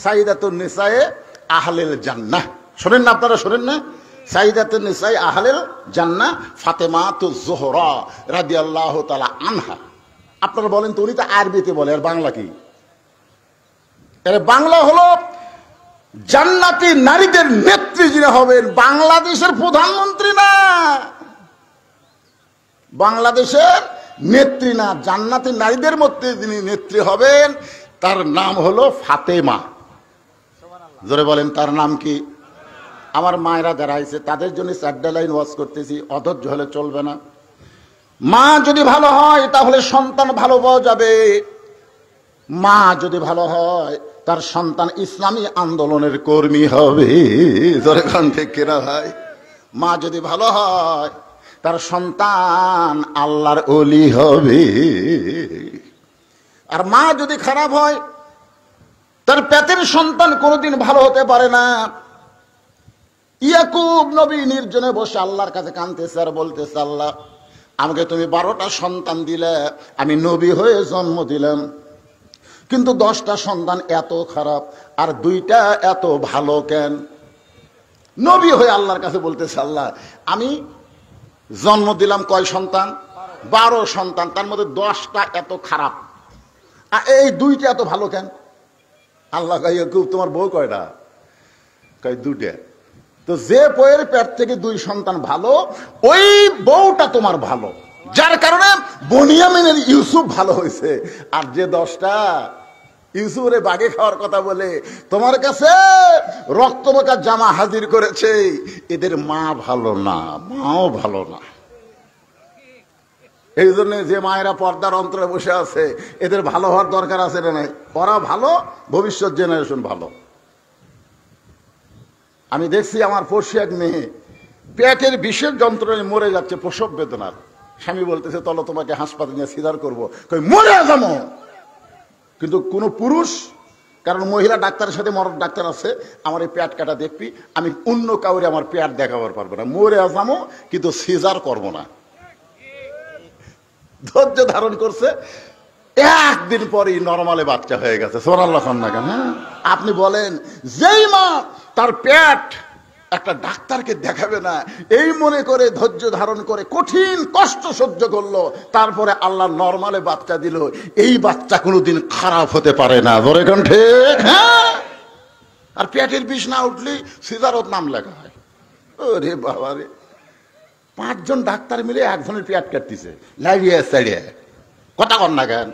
[SPEAKER 1] সাইয়্যিদাতুন নিসায়ে আহলিল জান্নাহ। শোনেন না আপনারা? শোনেন না? সাইয়্যিদাতুন নিসায়ে আহলিল জান্নাহ ফাতেমাতুজ জোহরা রাদিয়াল্লাহু তাআলা আনহা। আপনারা বলেন তো, উনি তো আরবিতে বলে, আর বাংলা কি? এর বাংলা হলো জান্নাতি নারীদের নেত্রী যিনি হবেন, বাংলাদেশের প্রধানমন্ত্রী না, বাংলাদেশের নেত্রী না, জান্নাতি নারীদের মধ্যে যিনি নেত্রী হবেন তার নাম হলো ফাতেমা। জোরে বলেন, তার নাম কি? আমার মায়েরা যারা আইছে তাদের জন্য 4টা লাইন ওয়াজ করতেছি, অধৈর্য হলে চলবে না। মা যদি ভালো হয় তাহলে সন্তান ভালো পাওয়া যাবে। মা যদি ভালো হয় তার সন্তান ইসলামী আন্দোলনের কর্মী হবে। জোরে কান ঠিক কিনা ভাই? মা যদি ভালো হয় তার সন্তান আল্লাহর ওলি হবে। আর মা যদি খারাপ হয় তার পেটের সন্তান কোনোদিন ভালো হতে পারে না। ইয়াকুব নবী নির্জনে বসে আল্লাহর কাছে কাঁদতেছে আর বলতেছে, আল্লাহ আমাকে তুমি 12টা সন্তান দিলে, আমি নবী হয়ে জন্ম দিলাম, কিন্তু 10টা সন্তান এত খারাপ আর 2টা এত ভালো কেন? নবী হয়ে আল্লাহর কাছে বলতেছে, আল্লাহ আমি জন্ম দিলাম কয় সন্তান? 12 সন্তান, তার মধ্যে 10টা এত খারাপ আর এই 2টা এত ভালো কেন? আল্লাহ কয়, ইয়াকুব তোমার বউ কয়টা? কয় 2টা। তো যে বউয়ের পেট থেকে 2 সন্তান ভালো, ওই বউটা তোমার ভালো, যার কারণে বনিয়ামিনের ইউসুফ ভালো হয়েছে। আর যে 10টা ইউসুফের বাগে খাওয়ার কথা বলে তোমার কাছে রক্তমাখা জামা হাজির করেছে, এদের মা ভালো না, মাও ভালো না। এই জন্য যে মায়েরা পর্দার অন্তরে বসে আছে এদের ভালো হওয়ার দরকার আছে না নাই? ওরা ভালো, ভবিষ্যৎ জেনারেশন ভালো। আমি দেখছি আমার পড়শি এক মেয়ে পেটের বিশেষ যন্ত্রণায় মরে যাচ্ছে, প্রসব বেদনার। স্বামী বলতেছে চলো তোমাকে হাসপাতালে নিয়ে সিজার করবো, কই মরে যাবো। কিন্তু কোন পুরুষ, কারণ মহিলা ডাক্তারের সাথে মরদ ডাক্তার আছে, আমার এই পেট কাটা দেখবি, আমি অন্য কাউরে আমার পেট দেখাবার পারবো না, মরে যাবো কিন্তু সিজার করবো না। ধৈর্য ধারণ করছে, একদিন পরেই নরমালে বাচ্চা হয়ে গেছে। সুবহানাল্লাহ না কেন? হ্যাঁ, আপনি বলেন যেই মা তার পেট একটা ডাক্তারকে দেখাবে না এই মনে করে ধৈর্য ধারণ করে কঠিন কষ্ট সহ্য করলো, তারপরে আল্লাহ নরমালে বাচ্চা দিল, এই বাচ্চা কোনোদিন খারাপ হতে পারে না। ধরে কোন ঠিক? হ্যাঁ। আর পেটের বিষ না উঠলেই সিজারত নাম লেখা হয়। ওরে বাবা রে, 5 জন ডাক্তার মিলে একজনের পেট কাটতেছে, লাইয়ে সাইডে। কথা কর না কেন?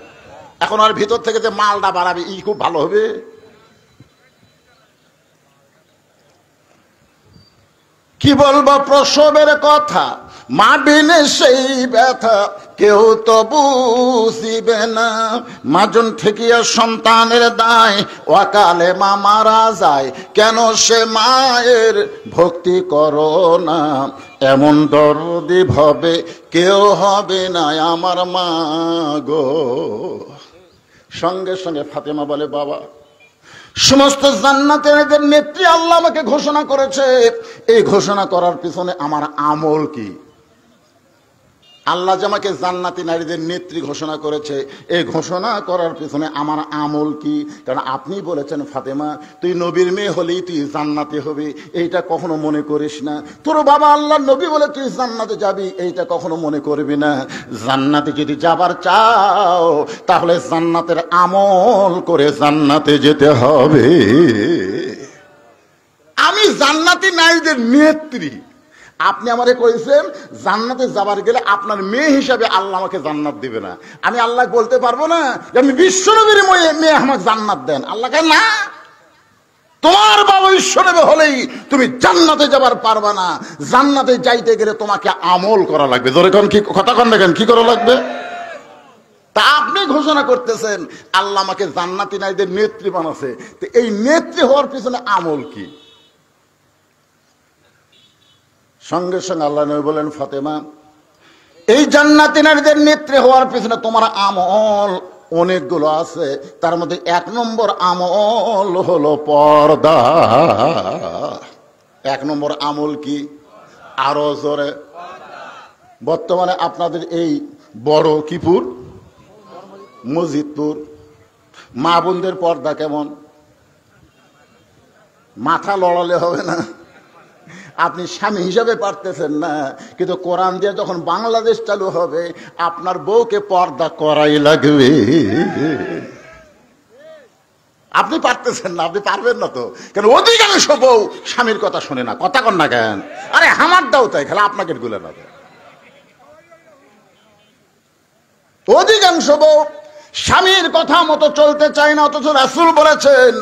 [SPEAKER 1] এখন আর ভিতর থেকে যে মালটা বাড়াবে ই খুব ভালো হবে। কি বলবো প্রসবের কথা, মা বিনে সেই ব্যথা কেউ তো বুঝিবে না। মাজন ঠেকিয়া সন্তানের দায়, অকালে মা মারা যায়, কেন সে মায়ের ভক্তি করো না। এমন দরদি ভবে কেউ হবে না আমার মা গো। সঙ্গে সঙ্গে ফাতেমা বলে, বাবা সমস্ত জান্নাতের নেত্রী আল্লাহ আমাকে ঘোষণা করেছে, এই ঘোষণা করার পিছনে আমার আমল কি? আল্লাহ যে আমাকে জান্নাতি নারীদের নেত্রী ঘোষণা করেছে, এই ঘোষণা করার পিছনে আমার আমল কি? কারণ আপনি বলেছেন ফাতেমা তুই নবীর মেয়ে হলেই তুই জান্নাতে হবি, এইটা কখনো মনে করিস না। তোর বাবা আল্লাহ নবী বলে তুই জান্নাতে যাবি, এইটা কখনো মনে করবি না। জান্নাতে যদি যাবার চাও তাহলে জান্নাতের আমল করে জান্নাতে যেতে হবে। আমি জান্নাতি নারীদের নেত্রী, আপনি আমারে কইছেন জান্নাতে যাবার গেলে আপনার মেয়ে হিসাবে আল্লাহ আমাকে জান্নাত দিবে না। আমি আল্লাহ বলতে পারবো না যে আমি বিশ্বনবীর মেয়ে আমাকে জান্নাত দেন? আল্লাহকে না, তোমার বাবা বিশ্বনবী হলেই তুমি জান্নাতে যাবার পারবা না। জান্নাতে যাইতে গেলে তোমাকে আমল করা লাগবে। ধরে কোন কি কথা কোন দেখেন কি করা লাগবে? তা আপনি ঘোষণা করতেছেন আল্লাহ আমাকে জান্নাতি নারীদের নেত্রী বানাচ্ছে, তো এই নেত্রী হওয়ার পিছনে আমল কি? সঙ্গে সঙ্গে আল্লাহ নবী বলেন ফাতেমা এই জান্নাতি নারীদের নেত্রী হওয়ার পিছনে তোমার আমল অনেকগুলো আছে, তার মধ্যে 1 নম্বর আমল হলো পর্দা। 1 নম্বর আমল কি? আরো জোরে। বর্তমানে আপনাদের এই বড় কিপুর মসজিদপুর মা বোনদের পর্দা কেমন? মাথা লড়ালে হবে না। আপনি স্বামী হিসাবে পারতেছেন না, কিন্তু কোরআন দিয়ে যখন বাংলাদেশ চালু হবে আপনার বউকে পর্দা করাই লাগবে। আপনি পারতেছেন না, আপনি পারবেন না তো, কেন অধিকাংশ বউ স্বামীর কথা শুনে না। কথা কন না কেন? আরে আমার দাও তাই খেলা আপনাকে গুলে না। অধিকাংশ বউ স্বামীর কথা মতো চলতে চায় না, অথচ রাসূল বলেছেন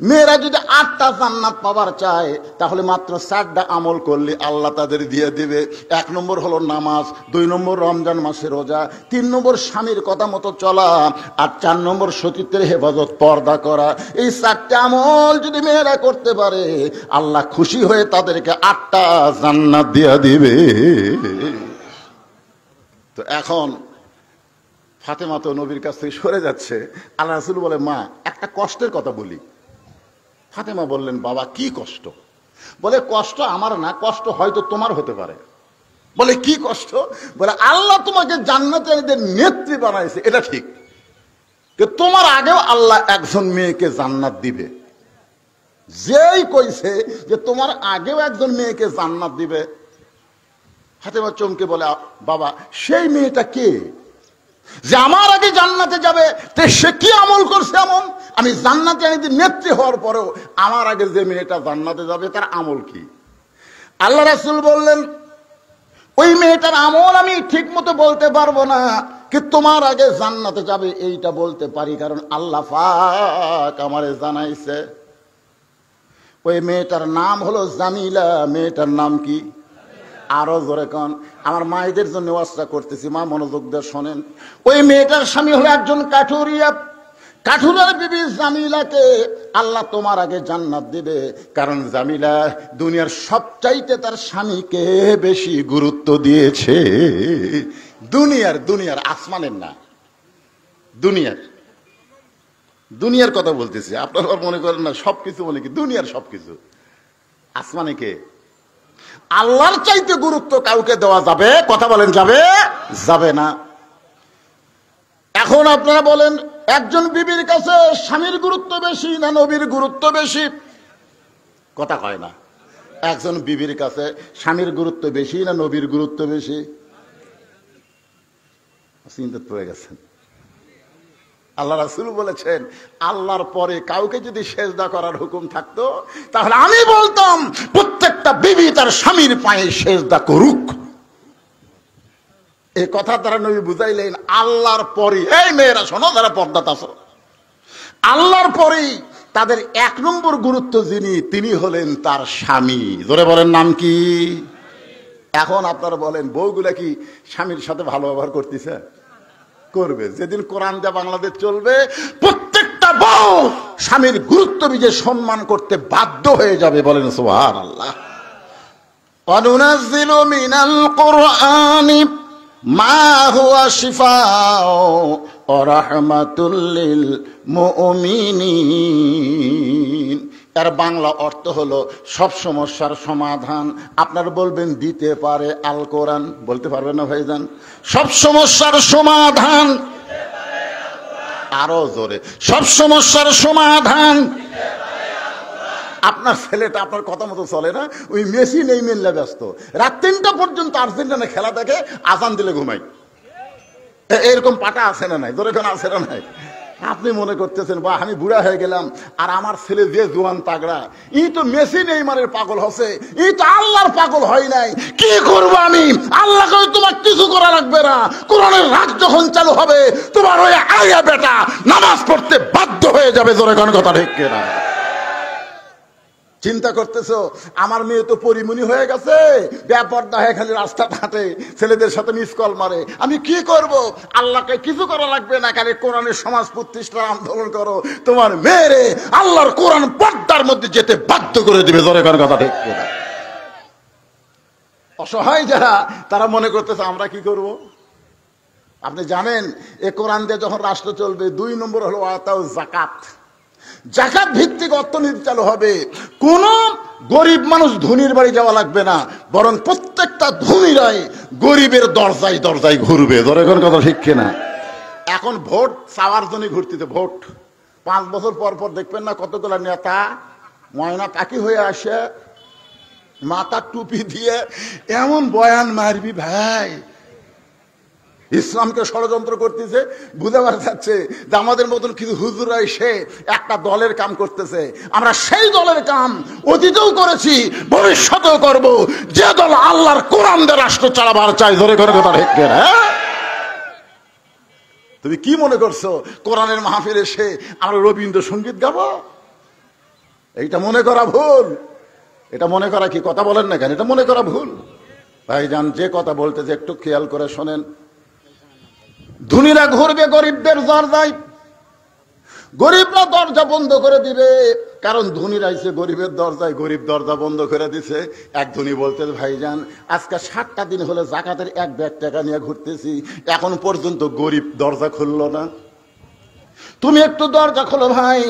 [SPEAKER 1] মেয়েরা যদি 8টা জান্নাত পাবার চায় তাহলে মাত্র 4টা আমল করলে আল্লাহ তাদের দিয়ে দিবে। 1 নম্বর হলো নামাজ, 2 নম্বর রমজান মাসে রোজা, 3 নম্বর স্বামীর কথা মতো চলা, আর 4 নম্বর সতীত্বের হেফাজত পর্দা করা। এই 4টা আমল যদি মেয়েরা করতে পারে আল্লাহ খুশি হয়ে তাদেরকে 8টা জান্নাত দিয়ে দিবে। তো এখন ফাতেমা তো নবীর কাছ থেকে সরে যাচ্ছে। আল্লাহ রাসূল বলে মা একটা কষ্টের কথা বলি। ফাতেমা বললেন বাবা কি কষ্ট? বলে কষ্ট আমার না, কষ্ট হয়তো তোমার হতে পারে। বলে কি কষ্ট? বলে আল্লাহ তোমাকে জান্নাতের নেত্রী বানাইছে, এটা ঠিক, কিন্তু তোমার আগেও আল্লাহ একজন মেয়েকে জান্নাত দিবে। যেই কইছে যে তোমার আগেও একজন মেয়েকে জান্নাত দিবে, ফাতেমা চমকে বলে বাবা সেই মেয়েটা কে যে আমার আগে জান্নাতে যাবে? সে কি আমল করছে এমন? আমি জান্নাতে নেত্রী হওয়ার পরেও আমার আগে যে মেয়েটা জান্নাতে যাবে তার আমল কি? আল্লাহ রাসূল বললেন ওই মেয়েটার আমল আমি ঠিক মতো বলতে পারবো না, কিন্তু তোমার আগে জান্নাতে যাবে এইটা বলতে পারি, কারণ আল্লাহ পাক আমারে জানাইছে। ওই মেয়েটার নাম হলো জামিলা। মেয়েটার নাম কি? আরো জোরে কন। আমার মায়েদের জন্য ওয়াজটা করতেছি, মা মনোযোগ দিয়ে শোনেন। ওই মেয়েটার স্বামী হলো একজন কাঠুরিয়া। কাঠুরিয়ার বিবি জামিলাকে আল্লাহ তোমার আগে জান্নাত দিবে, কারণ জামিলা দুনিয়ার সবচাইতে তার স্বামীকে বেশি গুরুত্ব দিয়েছে। দুনিয়ার আসমানের না, দুনিয়ার কথা বলতেছি। আপনারা মনে করেন না সবকিছু বলে কি দুনিয়ার সবকিছু। আসমানে কে? আল্লাহর চাইতে গুরুত্ব কাউকে দেওয়া যাবে? কথা বলেন যাবে? যাবে না। এখন আপনারা বলেন একজন বিবির কাছে স্বামীর গুরুত্ব বেশি না নবীর গুরুত্ব বেশি? কথা কয় না। একজন বিবির কাছে স্বামীর গুরুত্ব বেশি না নবীর গুরুত্ব বেশি? চিন্তা পড়ে গেছেন। আল্লাহ রাসূল বলেছেন আল্লাহর পরে কাউকে যদি সেজদা করার হুকুম থাকতো তাহলে আমি বলতাম প্রত্যেকটা বিবি তার স্বামীর পায়ে সেজদা করুক। এই কথা তারা নবী বুঝাইলেন আল্লাহর পরে। এই মেয়েরা শোনো, যারা পর্দাতে আছো, আল্লাহর পরেই তাদের 1 নম্বর গুরুত্ব যিনি, তিনি হলেন তার স্বামী। জোরে বলেন নাম কি? এখন আপনারা বলেন বউগুলা কি স্বামীর সাথে ভালো ব্যবহার করতেছে? করবে। যেদিন কোরআন দিয়ে বাংলাদেশ চলবে প্রত্যেকটা বউ স্বামীর গুরুত্ব বুঝে সম্মান করতে বাধ্য হয়ে যাবে। বলেন সুবহানাল্লাহ। অনুনাজ্জিলু মিনাল কুরআনি মা হুয়া শিফাউ ওয়া রাহমাতুল লিল মুমিনিন। এর বাংলা অর্থ হলো সব সমস্যার সমাধান। আপনারা বলবেন দিতে পারে আল কোরআন, বলতে পারবেন না ভাইজান? সব সমস্যার সমাধান, আরো জোরে, সব সমস্যার সমাধান। আপনার ছেলেটা আপনার কথা মতো চলে না, ওই মেসি নেই মেললে ব্যস্ত, রাত 3টা পর্যন্ত আর্জেন্টিনা খেলা দেখে, আজান দিলে ঘুমাই। এরকম পাটা আছে না নাই? জোরে কোন আছে না নাই? আপনি মনে করতেছেন বা আমি বুড়া হয়ে গেলাম, আর আমার ছেলে যে জোয়ান তাগড়া, ই তো মেসি নেইমারের পাগল হচ্ছে, ই তো আল্লাহর পাগল হয় নাই। কি করবো আমি? আল্লাহকে তোমার কিছু করা লাগবে না। কোরআনের রাত যখন চালু হবে, তোমার ওই আয়া বেটা নামাজ পড়তে বাধ্য হয়ে যাবে। জোরে কোন কথা ঠিক কিনা? চিন্তা করতেছো আমার মেয়ে তো পরিমণি হয়ে গেছে, বেপরদা হয়ে খালি রাস্তা হাঁটে, ছেলেদের সাথে মিস কল মারে। আমি কি করব? আল্লাহকে কিছু করা লাগবে না, খালি কোরআনের সমাজ প্রতিষ্ঠার আন্দোলন করো, তোমার মেয়েরে আল্লাহর কোরআন পর্দার মধ্যে যেতে বাধ্য করে দিবে। জোরে কোন কথা ঠিক কিনা? অসহায় যারা, তারা মনে করতেছে আমরা কি করব। আপনি জানেন এ কোরআন দিয়ে যখন রাষ্ট্র চলবে, 2 নম্বর হলো আতাউ যাকাত। জাকাত ভিত্তিক অর্থনীতি চালু হবে। কোন গরিব মানুষ ধনীর বাড়ি যাওয়া লাগবে না, বরং প্রত্যেকটা ধনীরাই গরিবের দরজায় দরজায় ঘুরবে। ধরে কোন কথা ঠিক কিনা? এখন ভোট চাওয়ার জন্য ঘুরতেছে। ভোট 5 বছর পর পর দেখবেন না কতগুলা নেতা ময়না পাখি হয়ে আসে, মাথার টুপি দিয়ে এমন বয়ান মারবি ভাই, ইসলামকে ষড়যন্ত্র করতেছে। বুঝাবার যাচ্ছে যে আমাদের মতন কিছু হুজুরা এসে একটা দলের কাম করতেছে। আমরা সেই দলের কাম অতীতেও করেছি, ভবিষ্যতেও করব, যে দল আল্লাহর কোরআন দিয়ে রাষ্ট্র চালাবার চাই। ধরে করে কথা ঠিক কিনা? তুমি কি মনে করছো কোরআনের মাহফিলে এসে আমরা রবীন্দ্রসঙ্গীত গাবো? এইটা মনে করা ভুল। এটা মনে করা কি, কথা বলেন না কেন? এটা মনে করা ভুল। ভাইজান যে কথা বলতেছে একটু খেয়াল করে শোনেন। ধনীরা ঘুরবে গরিবদের দরজায়, গরিবরা দরজা বন্ধ করে দিবে, কারণ ধনীরা এসে গরিবের দরজায়, গরিব দরজা বন্ধ করে দিছে। এক ধনী বলতে, ভাইজান আজকে 7টা দিন হলে জাকাতের 1 ব্যাগ টাকা নিয়ে ঘুরতেছি, এখন পর্যন্ত গরিব দরজা খুললো না। তুমি একটু দরজা খোলো ভাই,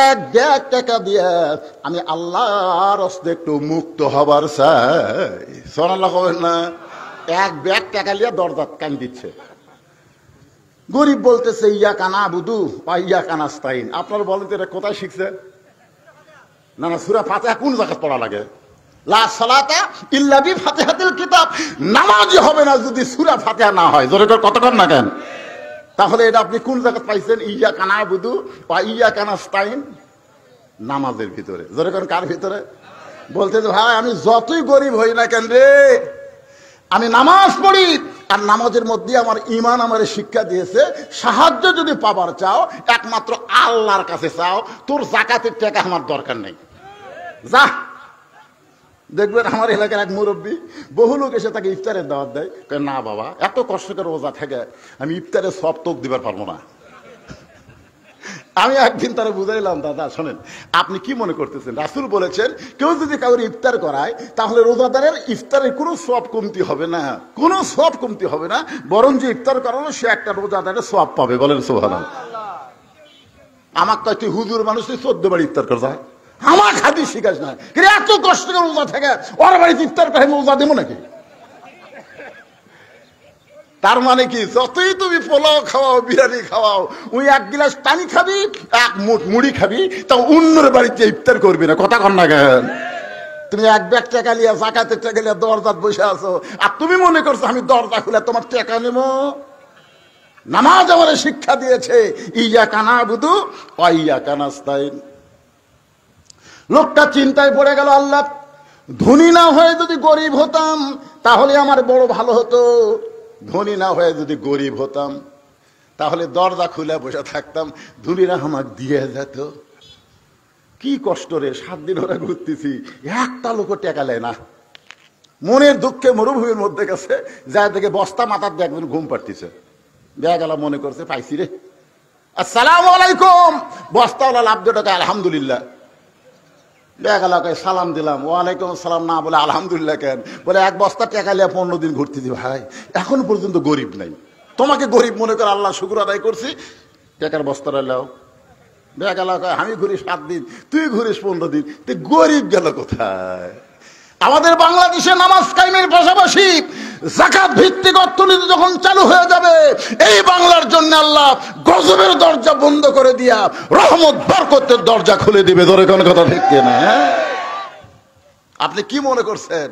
[SPEAKER 1] 1 ব্যাগ টাকা দিয়ে আমি আল্লাহর রাস্তায় একটু মুক্ত হবার চাই। সুবহানাল্লাহ কবেন না? 1 ব্যাগ টাকা নিয়ে দরজা কান দিচ্ছে। গরিব বলতেছে ইয়া কানা বুধু বা ইয়া কানাস্তাইন। আপনারা বলেন তো এটা কোথায় শিখছে? না না, সূরা ফাতিহা কোন জায়গায় পড়া লাগে? লা সালাতা ইল্লা বি ফাতিহাতিল কিতাব। নামাজই হবে না যদি সূরা ফাতিহা না হয়। জোরে করে কতক্ষণ না কেন? তাহলে এটা আপনি কোন জায়গায় পাইছেন? ইয়া কানা বুধু বা ইয়া কানাস্তাইন নামাজের ভিতরে। জোরে করে কার ভিতরে? বলতেছে ভাই আমি যতই গরিব হই না কেন রে, আমি নামাজ পড়ি, আর নামাজের মধ্যে আমার ঈমান আমার শিক্ষা দিয়েছে, সাহায্য যদি পাবার চাও একমাত্র আল্লাহর কাছে চাও, তোর যাকাতের টাকা আমার দরকার নেই। যা দেখবেন আমার এলাকার এক মুরব্বী, বহু লোক এসে তাকে ইফতারের দাওয়াত দেয়, না বাবা এত কষ্ট করে রোজা থাকে আমি ইফতারের সব তোক দিবার পারবো না। আমি একদিন তারা বুঝাইলাম, দাদা শোনেন, আপনি কি মনে করতেছেন? রাসূল বলেছেন কেউ যদি কাউর ইফতার করায় তাহলে রোজাদারের ইফতারের কোনো সওয়াব কমতি হবে না, কোনো সওয়াব কমতি হবে না, বরং যে ইফতার করালো সে একটা রোজাদারের সওয়াব পাবে। বলেন সুবহানাল্লাহ। আমার কয় তুই হুজুর মানুষ, তুই 14 বার ইফতার কর। যায় আমার হাদিস শিখাস না, কিন্তু এত কষ্ট করে রোজা থাকে ওর বাড়িতে ইফতার করে রোজা দেবো নাকি? তার মানে কি, যতই তুমি পোলাও খাওয়াও বিরিয়ানি খাওয়াও, ওই 1 গিলাস পানি খাবি, 1 মুঠ মুড়ি খাবি, তা অন্যের বাড়িতে ইফতার করবি না। কথা কন না কেন? তুমি 1 ব্যাগ টাকা নিয়ে যাকাতের টাকা নিয়ে দরজাত বসে আছো, আর তুমি মনে করছো আমি দরজা খুলে তোমার টাকা নেব? নামাজ আমার শিক্ষা দিয়েছে ইয়াকা নাবুদু ওয়া ইয়াকা নাস্তাইন। লোকটা চিন্তায় পড়ে গেল, আল্লাহ ধনী না হয়ে যদি গরিব হতাম তাহলে আমার বড় ভালো হতো, ধনী না হয়ে যদি গরিব হতাম তাহলে দরজা খুলে বসে থাকতাম, ধনীরা আমাকে দিয়ে যেত। কি কষ্ট রে, 7 দিন ওরা ঘুরতেছি, একটা লোক টাকা নেয় না। মনের দুঃখে মরুভূমির মধ্যে গেছে, যা থেকে বস্তা মাথার দিয়ে একজন ঘুম পাড়তেছে। বেয়াগালা মনে করছে পাইছি রে, আসসালামু আলাইকুম। বস্তাওয়ালা লাভ দিয়ে টাকা আলহামদুলিল্লাহ। বেয়াগালাকে সালাম দিলাম, ওয়ালাইকুম আসসালাম না বলে আলহামদুলিল্লাহ কেন? বলে 1 বস্তা টাকা নিয়ে 15 দিন ঘুরতেছি ভাই, এখন পর্যন্ত গরিব নাই। তোমাকে গরিব মনে করে আল্লাহ শুকর আদায় করছি, টাকার বস্তাটা লাও। বেকালা কয় আমি ঘুরি 7 দিন, তুই ঘুরিস 15 দিন, তুই গরিব গেল কোথায়? আমাদের বাংলাদেশে নামাজ কায়েমের পাশাপাশি যাকাত ভিত্তিক অর্থনীতি যখন চালু হয়ে যাবে, এই বাংলার জন্য আল্লাহ গজবের দরজা বন্ধ করে দিয়া রহমত বরকতের দরজা খুলে দিবে। ধরে কোন কথা ঠিক কিনা? আপনি কি মনে করছেন?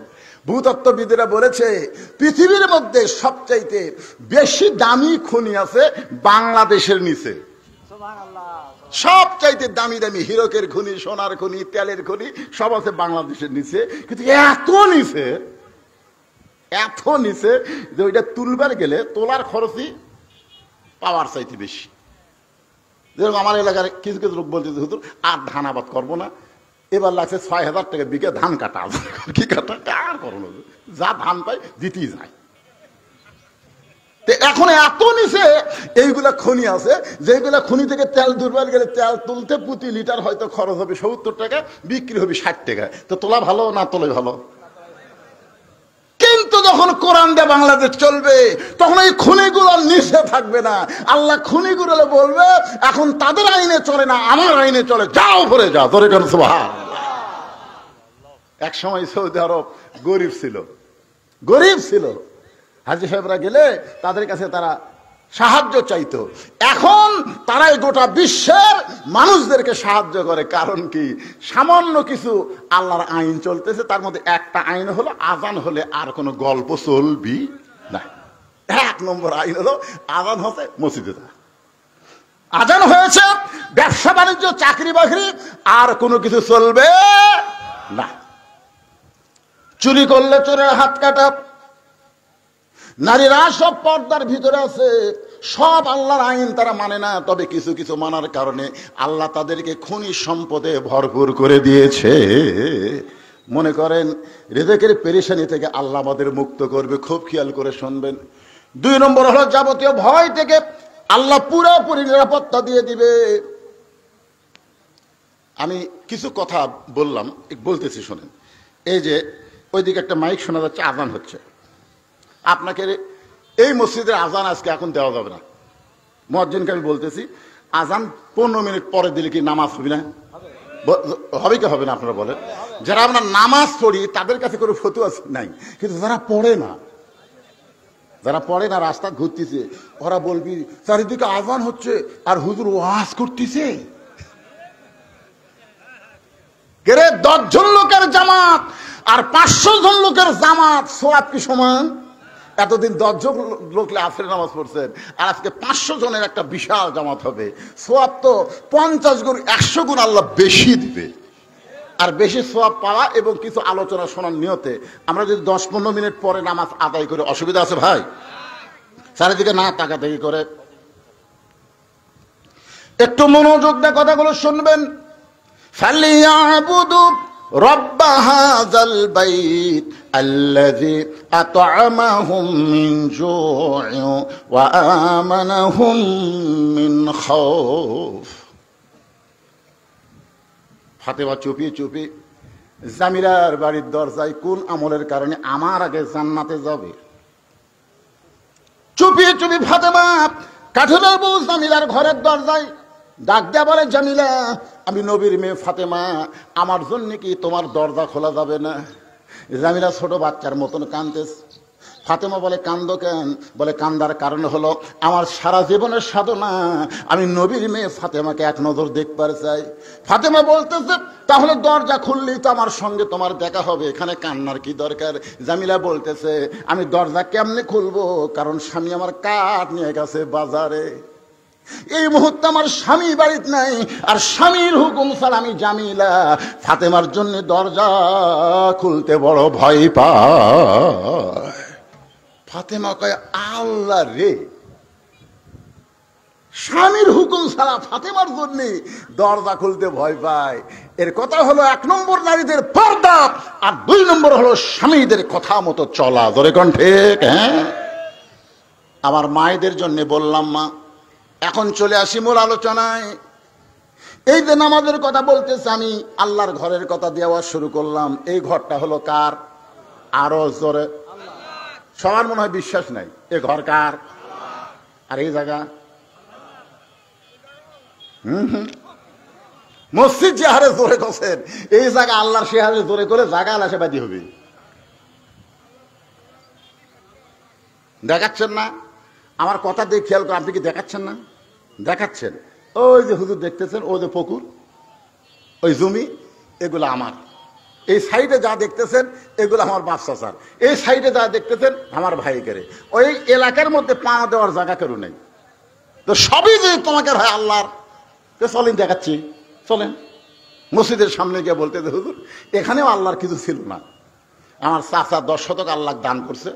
[SPEAKER 1] ভূতত্ত্ববিদেরা বলেছে পৃথিবীর মধ্যে সবচাইতে বেশি দামি খনি আছে বাংলাদেশের নিচে। সবচাইতে দামি দামি হীরকের খনি, সোনার খনি, তেলের খনি সব আছে বাংলাদেশের নিচে। কিন্তু এত নিচে যে ওইটা তুলবার গেলে তোলার খরচই পাওয়ার চাইতে বেশি। যেরকম আমার এলাকার কিছু কিছু লোক বলছে হুজুর আর ধান আবাদ করবো না, এবার লাগছে 6,000 টাকা বিঘা ধান কাটা। কি কাটা কার করো, যা ধান পাই দিতেই যায়। এখন এত নিচে এইগুলা খনি আছে, যেগুলা খনি থেকে তেল দুর্বার গেলে তেল তুলতে প্রতি লিটার হয়তো খরচ হবে 70 টাকা, বিক্রি হবে 60 টাকা। তো তোলা ভালো না তোলে ভালো? কিন্তু যখন কোরআন দিয়ে বাংলাদেশ চলবে তখন এই খনিগুলো নিচে থাকবে না। আল্লাহ খনিগুলো বলবে এখন তাদের আইনে চলে না, আমার আইনে চলে, যাও ভরে যাও। ধরে কেন সুবহানাল্লাহ। এক সময় সৌদি আরব গরিব ছিল, হাজী সাহেবরা গেলে তাদের কাছে তারা সাহায্য চাইতো। এখন তারাই গোটা বিশ্বের মানুষদেরকে সাহায্য করে। কারণ কি? সামান্য কিছু আল্লাহর আইন চলতেছে, তার মধ্যে একটা আইন হলো আজান হলে আর কোনো গল্প চলবি না। 1 নম্বর আইন হলো আজান হচ্ছে মসজিদে, আজান হয়েছে, ব্যবসা বাণিজ্য চাকরি বাকরি আর কোনো কিছু চলবে না। চুরি করলে চোরের হাত কাটা, নারীরা সব পর্দার ভিতরে আছে, সব আল্লাহর আইন তারা মানে না। তবে কিছু কিছু মানার কারণে আল্লাহ তাদেরকে খনি সম্পদে ভরপুর করে দিয়েছে। মনে করেন রিজেকের পেরেশানি থেকে আল্লাহ আমাদের মুক্ত করবে, খুব খেয়াল করে শুনবেন। 2 নম্বর হলো যাবতীয় ভয় থেকে আল্লাহ পুরোপুরি নিরাপত্তা দিয়ে দিবে। আমি কিছু কথা বলতেছি শোনেন। এই যে ওইদিকে একটা মাইক শোনা যাচ্ছে, আজান হচ্ছে। আপনাকে এই মসজিদের আজান আজকে এখন দেওয়া যাবে না। মুয়াজ্জিনকে আমি বলতেছি আজান 15 মিনিট পরে দিলে কি নামাজ হবে না? হবে কি হবে না আপনারা বলেন? যারা আমরা নামাজ পড়ি তাদের কাছে কোনো ফতোয়া নাই, কিন্তু যারা পড়ে না রাস্তা ঘুরতেছে, ওরা বলবি চারিদিকে আজান হচ্ছে আর হুজুর ওয়াজ করতেছে। 10 জন লোকের জামাত আর 500 জন লোকের জামাত সওয়াব কি সমান? এতদিন 10 জন লোক আসরের নামাজ পড়ছেন, আর আজকে 500 জনের একটা বিশাল জামাত হবে। সওয়াব তো 50 গুণ 100 গুণ আল্লাহ বেশি দিবে। আর বেশি সওয়াব পাওয়া এবং কিছু আলোচনা শোনার নিয়তে আমরা যদি 10-15 মিনিট পরে নামাজ আদায় করে, অসুবিধা আছে ভাই? চারিদিকে না তাকাতাকি করে একটু মনোযোগ দিয়ে কথাগুলো শুনবেন। ফালিয়াবুদু রব্ব হাযাল বাইত আল্লাযী আত'আমাহুম মিন জু'ইন ওয়া আমানাহুম মিন খাউফ। ফাতেমা চুপি জামিলার বাড়ির দরজায় কোন আমলের কারণে আমার আগে জান্নাতে যাবে? চুপি ফাতেমা কাঠুরের বউ জামিলার ঘরের দরজায় ডাক দেয়া বলে, জামিলা আমি নবীর মেয়ে ফাতেমা, আমার জন্য কি তোমার দরজা খোলা যাবে না? জামিলা ছোট বাচ্চার মতন কাঁদতেছে। ফাতেমা বলে কান্দো কেন? বলে কান্দার কারণ হলো আমার সারা জীবনের সাধনা আমি নবীর মেয়ে ফাতেমাকে এক নজর দেখবার চাই। ফাতেমা বলতেছে তাহলে দরজা খুললেই তো আমার সঙ্গে তোমার দেখা হবে, এখানে কান্নার কি দরকার? জামিলা বলতেছে আমি দরজা কেমনে খুলবো, কারণ স্বামী আমার কাঠ নিয়ে গেছে বাজারে। এই মুহূর্তে আমার স্বামী বাড়িতে নাই, আর স্বামীর হুকুম ছাড়া আমি জামিলা ফাতেমার জন্য দরজা খুলতে বড় ভয় পায়। ফাতেমা কয় আল্লাহ রে, স্বামীর হুকুম ছাড়া ফাতেমার জন্য দরজা খুলতে ভয় পায়। এর কথা হলো 1 নম্বর নারীদের পর্দা, আর 2 নম্বর হলো স্বামীদের কথা মতো চলা। ধরে কোন ঠিক? হ্যাঁ, আমার মায়েদের জন্য বললাম মা। এখন চলে আসি মূল আলোচনায়। এই যে নামাজের কথা বলতেছে, আমি আল্লাহর ঘরের কথা দেওয়া শুরু করলাম। এই ঘরটা হলো কার? আরো জোরে। সবার মনে হয় বিশ্বাস নাই, এ ঘর কার? আর এই জায়গা মসজিদ যে হারে জোরে করছেন, এই জায়গা আল্লাহর সে হারে জোরে করে জায়গা আল্লাহ বাদী হবে। দেখাচ্ছেন না? আমার কথা দিয়ে খেয়াল করে, আপনি কি দেখাচ্ছেন না? দেখাচ্ছেন। ওই যে হুজুর দেখতেছেন, ওই যে পুকুর, ওই জমি, এগুলো আমার। এই সাইডে যা দেখতেছেন এগুলো আমার বাপ চাচার, এই সাইডে যা দেখতেছেন আমার ভাই করে। ওই এলাকার মধ্যে পা দেওয়ার জায়গা কেউ নেই। তো সবই যদি তোমাকে হয় আল্লাহর, তো চলেন দেখাচ্ছি, চলেন। মসজিদের সামনে গিয়ে বলতে হুজুর এখানেও আল্লাহর কিছু ছিল না, আমার চাচা 10 শতক আল্লাহ দান করছে,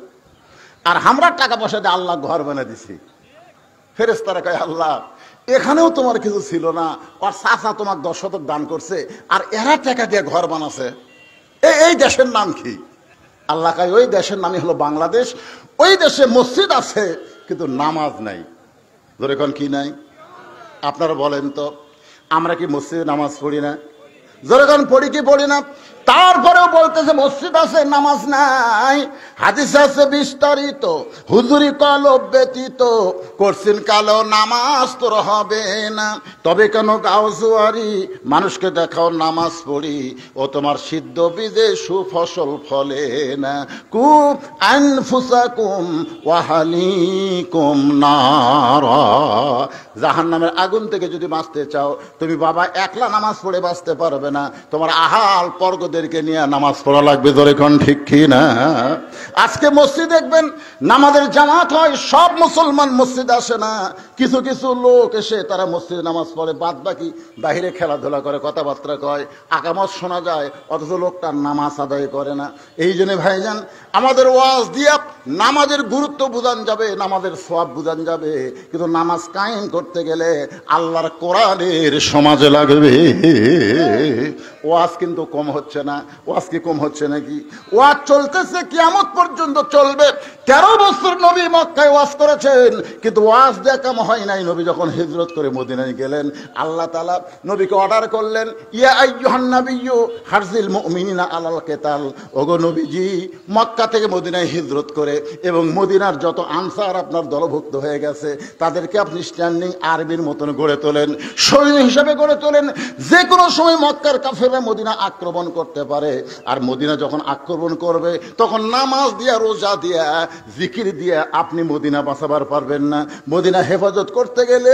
[SPEAKER 1] আর আমরা টাকা পয়সা দিয়ে আল্লাহ ঘর বানিয়ে দিছি। ফেরেশতারা কয় আল্লাহ এখানেও তোমার কিছু ছিল না, আর চাচা তোমার 10 শতক দান করছে, আর এরা টাকা দিয়ে ঘর বানাছে। এই দেশের নাম কি? আল্লাহ কয় ওই দেশের নামই হলো বাংলাদেশ। ওই দেশে মসজিদ আছে কিন্তু নামাজ নাই। ধরে কোন কি নাই? আপনারা বলেন তো, আমরা কি মসজিদে নামাজ পড়ি না? যখন পড়ি কি পড়ি না? তারপরেও বলতেছে মসজিদ আছে নামাজ নাই। হাদিস আছে বিস্তারিত, হুজুরি কলব ব্যতীত করছেন কালো নামাজ তোর হবে না। তবে কেন গাও জুয়ারি, মানুষকে দেখাও নামাজ পড়ি, ও তোমার সিদ্ধ বীজে সুফসল ফলে না। কুম আনফুসাকুম ওয়াহালিকুম নারা, জাহান্নামের আগুন থেকে যদি বাঁচতে চাও, তুমি বাবা একলা নামাজ পড়ে বাঁচতে পারবে না, তোমার আহাল পর্গদেরকে নিয়ে নামাজ পড়া লাগবে। ধরে কোন ঠিক কি না? আজকে মসজিদ দেখবেন নামাজের জামাত হয়, সব মুসলমান মসজিদ আসে না, কিছু কিছু লোক এসে তারা মসজিদে নামাজ পড়ে, বাদ বাকি বাহিরে খেলাধুলা করে, কথাবার্তা কয়, আকামত শোনা যায়, অথচ লোকটা নামাজ আদায় করে না। এই জন্য ভাইজান আমাদের ওয়াজ দিয়া নামাজের গুরুত্ব বুঝান যাবে, নামাজের সওয়াব বুঝান যাবে, কিন্তু নামাজ কায়েম করতে গেলে আল্লাহর কোরআনের সমাজে লাগবে। ওয়াজ কিন্তু কম হচ্ছে না। ওয়াজ কি কম হচ্ছে নাকি? ওয়াজ চলতেছে, কিয়ামত পর্যন্ত চলবে। 13 বছর নবী মক্কায় ওয়াজ করেছেন, কিন্তু ওয়াজ দিয়ে কাম হয় নাই। নবী যখন হিজরত করে মদিনায় গেলেন, আল্লাহ তাআলা নবীকে অর্ডার করলেন, ইয়া আইয়ুহান নাবিয়্যু হারজিল মুমিনিনা আলাল কিতাল। ওগো নবীজি, মক্কা থেকে মদিনায় হিজরত করে এবং মদিনার যত আনসার আপনার দলভুক্ত হয়ে গেছে, তাদেরকে আপনি স্ট্যান্ডিং আর্মির মতন গড়ে তোলেন, সৈন্য হিসাবে গড়ে তোলেন। যে কোনো সময় মক্কার কাফেররা মদিনা আক্রমণ করতে পারে, আর মদিনা যখন আক্রমণ করবে তখন নামাজ দিয়া, রোজা দিয়া, জিকির দিয়া আপনি মদিনা বাঁচাবার পারবেন না। মদিনা হেফাজত করতে গেলে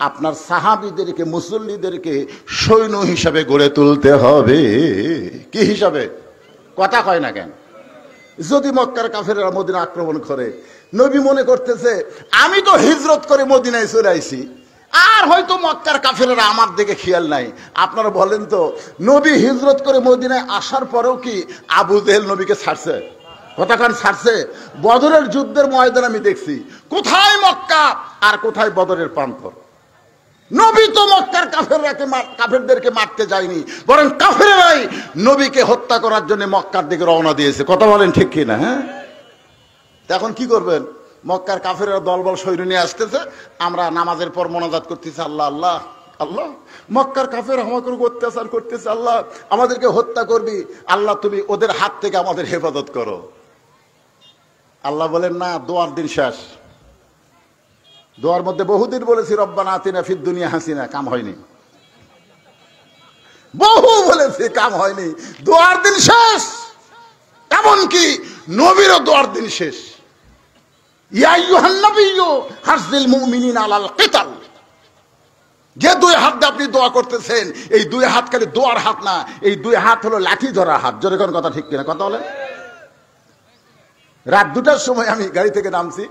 [SPEAKER 1] আপনার সাহাবীদেরকে, মুসল্লিদেরকে সৈন্য হিসাবে গড়ে তুলতে হবে। কি হিসাবে? কথা কয় না কেন? যদি মক্কার কাফেররা মদিনা আক্রমণ করে, নবী মনে করতেছে আমি তো হিজরত করে মদিনায় চলে আইছি, আর হয়তো মক্কার কাফেররা আমার দিকে খেয়াল নাই। আপনারা বলেন তো, নবী হিজরত করে মদিনায় আসার পরেও কি আবু জেহেল নবীকে ছাড়ছে? কতক্ষণ ছাড়ছে? বদরের যুদ্ধের ময়দান আমি দেখছি, কোথায় মক্কা আর কোথায় বদরের প্রান্তর। নবী তো মক্কার কাফেরদেরকে মারতে যায়নি, বরং কাফেররাই নবীকে হত্যা করার জন্য মক্কার দিকে রওনা দিয়েছে। কথা বলেন ঠিক কিনা? হ্যাঁ, এখন কি করবেন? মক্কার কাফেররা দলবল সৈন্য নিয়ে আসতেছে, আমরা নামাজের পর মোনাজাত করতেছি, আল্লাহ আল্লাহ আল্লাহ, মক্কার কাফের আমাকে অত্যাচার করতেছে, আল্লাহ আমাদেরকে হত্যা করবি, আল্লাহ তুমি ওদের হাত থেকে আমাদের হেফাজত করো। আল্লাহ বলেন না, দোয়ার দিন শেষ। দোয়ার মধ্যে বহুদিন বলেছি রব্বানা আতিনা ফিদ দুনিয়া হাসিনা, কাম হয়নি। বহু বলেছি, কাম হয়নি। দোয়ার দিন শেষ। এমনকি নবীরও দোয়ার দিন শেষ। ইয়া আইয়ুহান নাবিয়্যু হারজিল মুমিনিনা আলাল কিতাল। যে 2 হাত দিয়ে আপনি দোয়া করতেছেন, এই 2 হাত খালি দোয়ার হাত না, এই 2 হাত হলো লাঠি ধরা হাত। জোরে কোন কথা ঠিক কিনা? কথা বলে। রাত 2টার সময় আমি গাড়ি থেকে নামছি,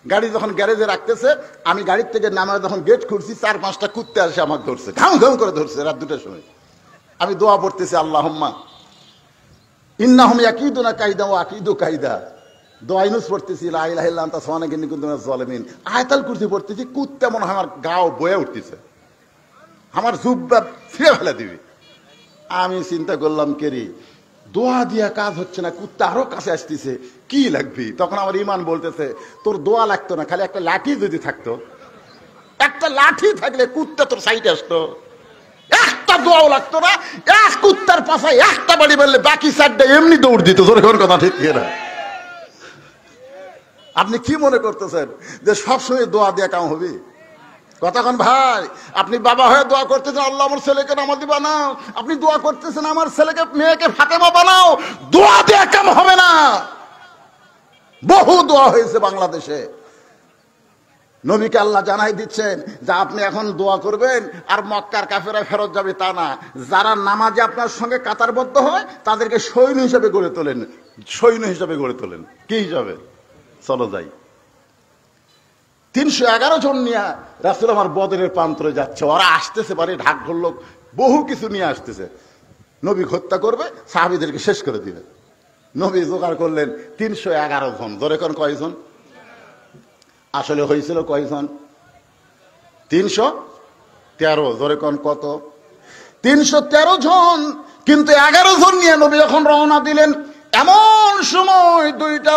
[SPEAKER 1] গাড়ি যখন গ্যারেজে রাখতেছে, আমি গাড়ির থেকে নামে যখন গেট খুলছি, 4-5টা কুত্তে আসে আমাকে ধরছে, ঘাম ঘাম করে ধরছে রাত 2টার সময়। আমি দোয়া পড়তেছি, আল্লাহুম্মা ইন্নাহুম ইয়াকিদুনা কাইদা ওয়া আকিদু কাইদা। দোয়া ইউনুস পড়তেছি, লা ইলাহা ইল্লা আনতা সুবহানাকা ইন্নী কুনতু মিনাজ জালিমিন। আয়াতুল কুরসি পড়তেছি, কুত্তে মনে হয় আমার গাও বয়ে উঠতেছে, আমার জুব্বা ছিঁড়ে ফেলে দিবি। আমি চিন্তা করলাম, কেরি দোয়া দিয়া কাজ হচ্ছে না, কুত্তা আরো কাছে আসতেছে, কি লাগবি? তখন আমার ইমান বলতেছে, তোর দোয়া লাগতো না, খালি একটা লাঠি যদি থাকতো, একটা লাঠি থাকলে কুত্তা তোর সাইডে আসতো। একটা দোয়াও লাগতো না, এক কুত্তার পাশায় একটা বাড়ি মারলে বাকি 4টা এমনি দৌড় দিত। তোর কোন কথা ঠিক না? আপনি কি মনে করতেছেন যে সবসময় দোয়া দিয়া কাম হবে? কতক্ষণ ভাই আপনি বাবা হয়ে দোয়া করতেছেন আল্লাহ আমার ছেলেকে নামাজি বানাও, আপনি দোয়া করতেছেন আমার ছেলেকে মেয়েকে ফাতেমা বানাও, দোয়া দিয়ে কাম হবে না। বহু দোয়া হয়েছে বাংলাদেশে, নবীকে আল্লাহ জানাই দিচ্ছেন যে আপনি এখন দোয়া করবেন আর মক্কার কাফেরা ফেরত যাবে তা না, যারা নামাজে আপনার সঙ্গে কাতারবদ্ধ হয় তাদেরকে সৈন্য হিসেবে গড়ে তোলেন, সৈন্য হিসেবে গড়ে তোলেন। কি হিসাবে? চলো যাই। 311 জন নিয়ে রাসূল আমার বদরের প্রান্তরে যাচ্ছে, ওরা আসতেছে বাড়ি ঢাক ঢোলক বহু কিছু নিয়ে আসতেছে, নবী হত্যা করবে, সাহাবীদেরকে শেষ করে দিবে। নবী জোগাড় করলেন 311 জন। ধরে কোন কয়জন? আসলে হয়েছিল কয়জন? 313। ধরে কোন কত? 313 জন। কিন্তু 11 জন নিয়ে নবী যখন রওনা দিলেন, এমন সময় দুইটা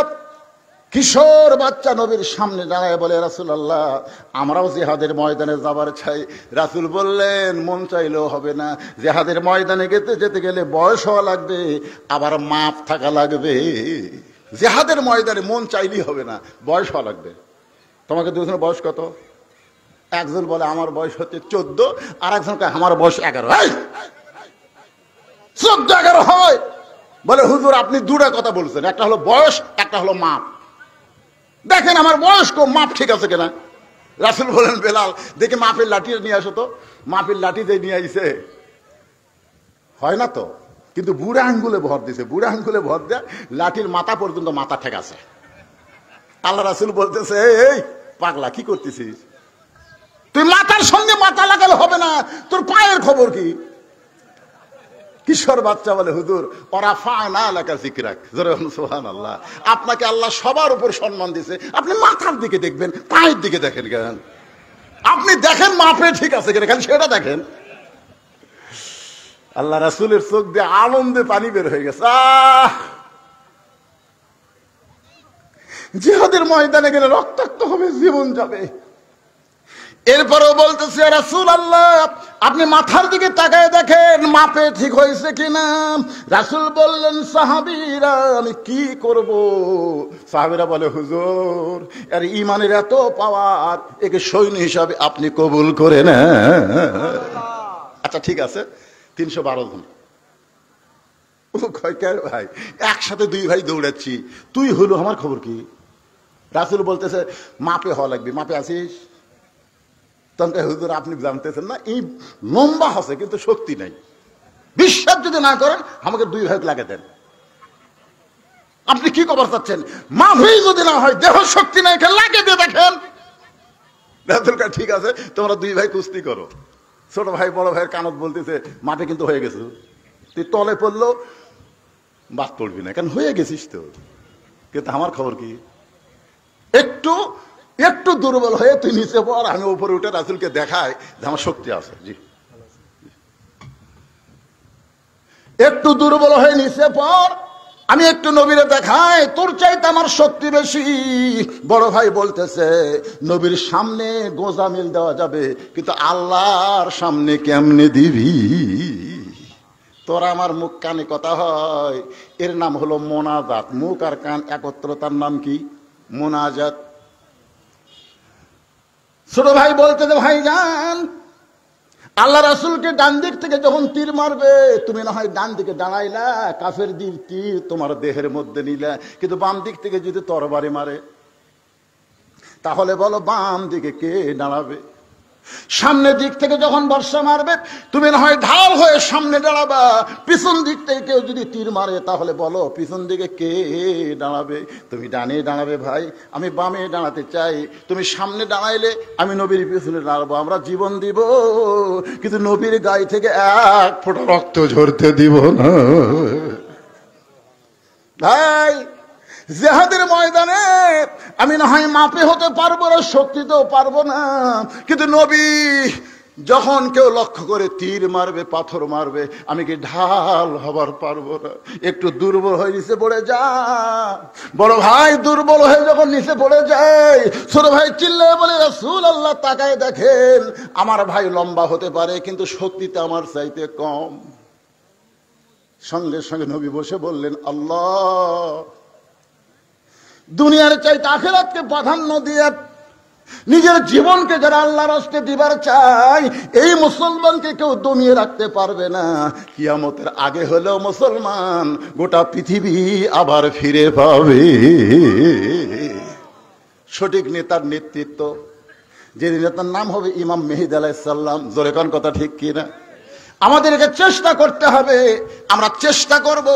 [SPEAKER 1] কিশোর বাচ্চা নবীর সামনে দাঁড়ায় বলে, রাসূলুল্লাহ আমরাও জিহাদের ময়দানে যাবার চাই। রাসূল বললেন, মন চাইলেও হবে না, জিহাদের ময়দানে যেতে গেলে বয়স হওয়া লাগবে, আবার মাপ থাকা লাগবে। জিহাদের ময়দানে মন চাইলেই হবে না, বয়স হওয়া লাগবে। তোমাকে দুজনের বয়স কত? একজন বলে আমার বয়স হচ্ছে 14, আর একজন আমার বয়স 11। 14-11 হয়? বলে হুজুর আপনি দুটা কথা বলছেন, একটা হলো বয়স, একটা হলো মাপ। দেখেন আমার বয়স কম, মাপ ঠিক আছে কিনা। রাসূল বলেন, বেলাল দেখে মাপের লাঠি নিয়ে আসো তো। মাপের লাঠি যে নিয়ে আইছে, হয় না তো, কিন্তু বুড়া আঙ্গুলে ভর দিছে, বুড়া আঙ্গুলে ভর দেয় লাঠির মাথা পর্যন্ত মাথা ঠেকাছে। আল্লাহ রাসূল বলতেছে, এই পাগলা কি করতেছিস তুই? মাথার সঙ্গে মাথা লাগালে হবে না, তোর পায়ের খবর কি? কিশোর বাচ্চা বলে, হুজুর ওরা ফানা এলাকা জিকরাক। জোরে বলুন সুবহানাল্লাহ। আপনাকে আল্লাহ সবার উপর সম্মান দিয়েছে, আপনি মাথার দিকে দেখবেন, পায়ের দিকে দেখেন কেন? আপনি দেখেন মাপে ঠিক আছে কিনা, খালি সেটা দেখেন। আল্লাহ রাসূলের চোখ দিয়ে আনন্দে পানি বের হয়ে গেছে। জিহাদের ময়দানে গেলে রক্তাক্ত হবে, জীবন যাবে। এরপরেও বলতেছে, রাসূলুল্লাহ আপনি মাথার দিকে তাকায় দেখেন মাপে ঠিক হয়েছে কিনা। রাসূল বললেন, সাহাবীরা আমি কি করব? সাহাবীরা বলে, হুজুর এর ঈমানের এত পাওয়ার, একে সৈন্য হিসাবে আপনি কবুল করে নেন। আচ্ছা ঠিক আছে, 312 জন। ও কয় কে ভাই, একসাথে দুই ভাই দৌড়াচ্ছি, তুই হলো আমার খবর কি? রাসূল বলতেছে, মাপে হওয়া লাগবে, মাপে আছিস? তখন হুজুর আপনি জানতেছেন না, এই লম্বা আছে কিন্তু শক্তি নাই, বিশ্বাস যদি না করেন আমাকে দুই ভাই লাগে দেন। আপনি কি খবর চাচ্ছেন? মাফেই যদি না হয়, দেহ শক্তি নাই, লাগে দিয়ে দেখেন। রাসূল কয়, ঠিক আছে তোমরা দুই ভাই কুস্তি করো। ছোট ভাই বড় ভাইয়ের কানত বলতেছে, মাপে কিন্তু হয়ে গেছে, তুই তলে পড়লো বাদ পড়বি না, কারণ হয়ে গেছিস তো। কিন্তু আমার খবর কি? একটু একটু দুর্বল হয়ে তুই নিচে পড়, আমি উপরে উঠে রাসূলকে দেখাই যে আমার শক্তি আছে। জি, একটু দুর্বল হয়ে নিচে পড়, আমি একটু নবীরে দেখাই তোর চাইতে আমার শক্তি বেশি। বড় ভাই বলতেছে, নবীর সামনে গোজা মিল দেওয়া যাবে, কিন্তু আল্লাহর সামনে কেমনে দিবি? তোরা আমার মুখ কানে কথা হয়, এর নাম হলো মোনাজাত। মুখ আর কান একত্রতার নাম কি? মোনাজাত। ছোট ভাই বলতেছে, ভাই যান আল্লাহ রাসূলকে ডান দিক থেকে যখন তীর মারবে, তুমি না হয় ডান দিকে দাঁড়াইলা, কাফের দিক তীর তোমার দেহের মধ্যে নিলা, কিন্তু বাম দিক থেকে যদি তরবারি মারে, তাহলে বলো বাম দিকে কে দাঁড়াবে? সামনের দিক থেকে যখন বর্ষা মারবে, তুমি না হয় ঢাল হয়ে সামনে দাঁড়াবা, পিছন দিক থেকে কেউ যদি তীর মারে, তাহলে বলো পিছন দিকে কে দাঁড়াবে? তুমি ডানে দাঁড়াবে ভাই, আমি বামে দাঁড়াতে চাই। তুমি সামনে দাঁড়াইলে আমি নবীর পিছনে দাঁড়াবো, আমরা জীবন দিব, কিন্তু নবীর গায়ে থেকে এক ফোঁটা রক্ত ঝরতে দিব না। ভাই জিহাদের ময়দানে আমি না হয় মাপে হতে পারবো না, শক্তিতেও পারবো না, কিন্তু নবী যখন কেউ লক্ষ্য করে তীর মারবে, পাথর মারবে, আমি কি ঢাল হবার পারবো না? একটু দুর্বল হয়ে নিচে পড়ে যা। বড় ভাই দুর্বল হয়ে যখন নিচে পড়ে যায়, ছোট ভাই চিল্লায় বলে, রাসূলুল্লাহ তাকায় দেখেন আমার ভাই লম্বা হতে পারে, কিন্তু শক্তিতে আমার চাইতে কম। সঙ্গে সঙ্গে নবী বসে বললেন, আল্লাহ দুনিয়ার চাইতে আখিরাতকে প্রাধান্য দিয়ে নিজের জীবনকে যারা আল্লাহর রাস্তায় দিবার চায়, এই মুসলমানকে কেউ দমিয়ে রাখতে পারবে না। কিয়ামতের আগে হলেও মুসলমান গোটা পৃথিবী আবার ফিরে পাবে। সঠিক নেতার নেতৃত্ব, যে নেতার নাম হবে ইমাম মেহেদী আলাইহিস সালাম। জোরে কোন কথা ঠিক কিনা? আমাদেরকে চেষ্টা করতে হবে, আমরা চেষ্টা করব।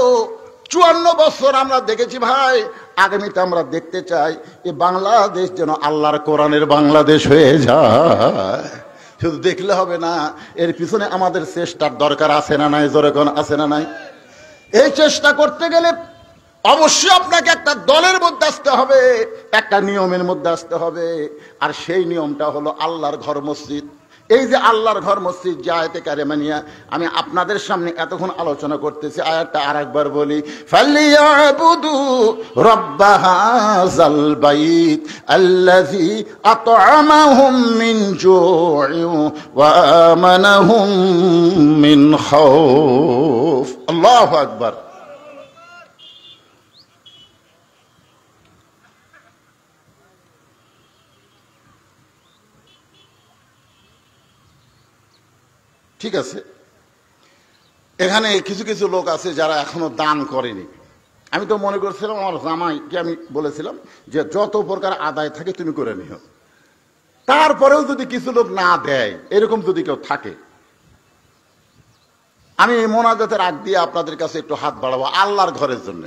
[SPEAKER 1] 54 বছর আমরা দেখেছি ভাই, আগামীতে আমরা দেখতে চাই এই বাংলাদেশ যেন আল্লাহর কোরআনের বাংলাদেশ হয়ে যায়। শুধু দেখলে হবে না, এর পিছনে আমাদের চেষ্টার দরকার আছে না নাই? জোরে কোন আছে না নাই? এই চেষ্টা করতে গেলে অবশ্যই আপনাকে একটা দলের মধ্যে আসতে হবে, একটা নিয়মের মধ্যে আসতে হবে। আর সেই নিয়মটা হলো আল্লাহর ঘর মসজিদ। এই যে আল্লাহর ঘর মসজিদ, যে আয়াতে কারিমা নিয়ে আমি আপনাদের সামনে এতক্ষণ আলোচনা করতেছি, আয়াতটা আরেকবার বলি, ফালিয়াবুদু রাব্ব হাযাল বাইত আল্লাযী আত'আমাহুম মিন জু'ইন ওয়া আমানাহুম মিন খাউফ। আল্লাহু আকবার। ঠিক আছে, এখানে কিছু কিছু লোক আছে যারা এখনো দান করেনি। আমি তো মনে করছিলাম আমার জামাইকে আমি বলেছিলাম যে যত প্রকার আদায় থাকে তুমি করে নিও। তারপরেও যদি কিছু লোক না দেয়, এরকম যদি কেউ থাকে, আমি মোনাজাতের আগ দিয়ে আপনাদের কাছে একটু হাত বাড়াবো আল্লাহর ঘরের জন্য।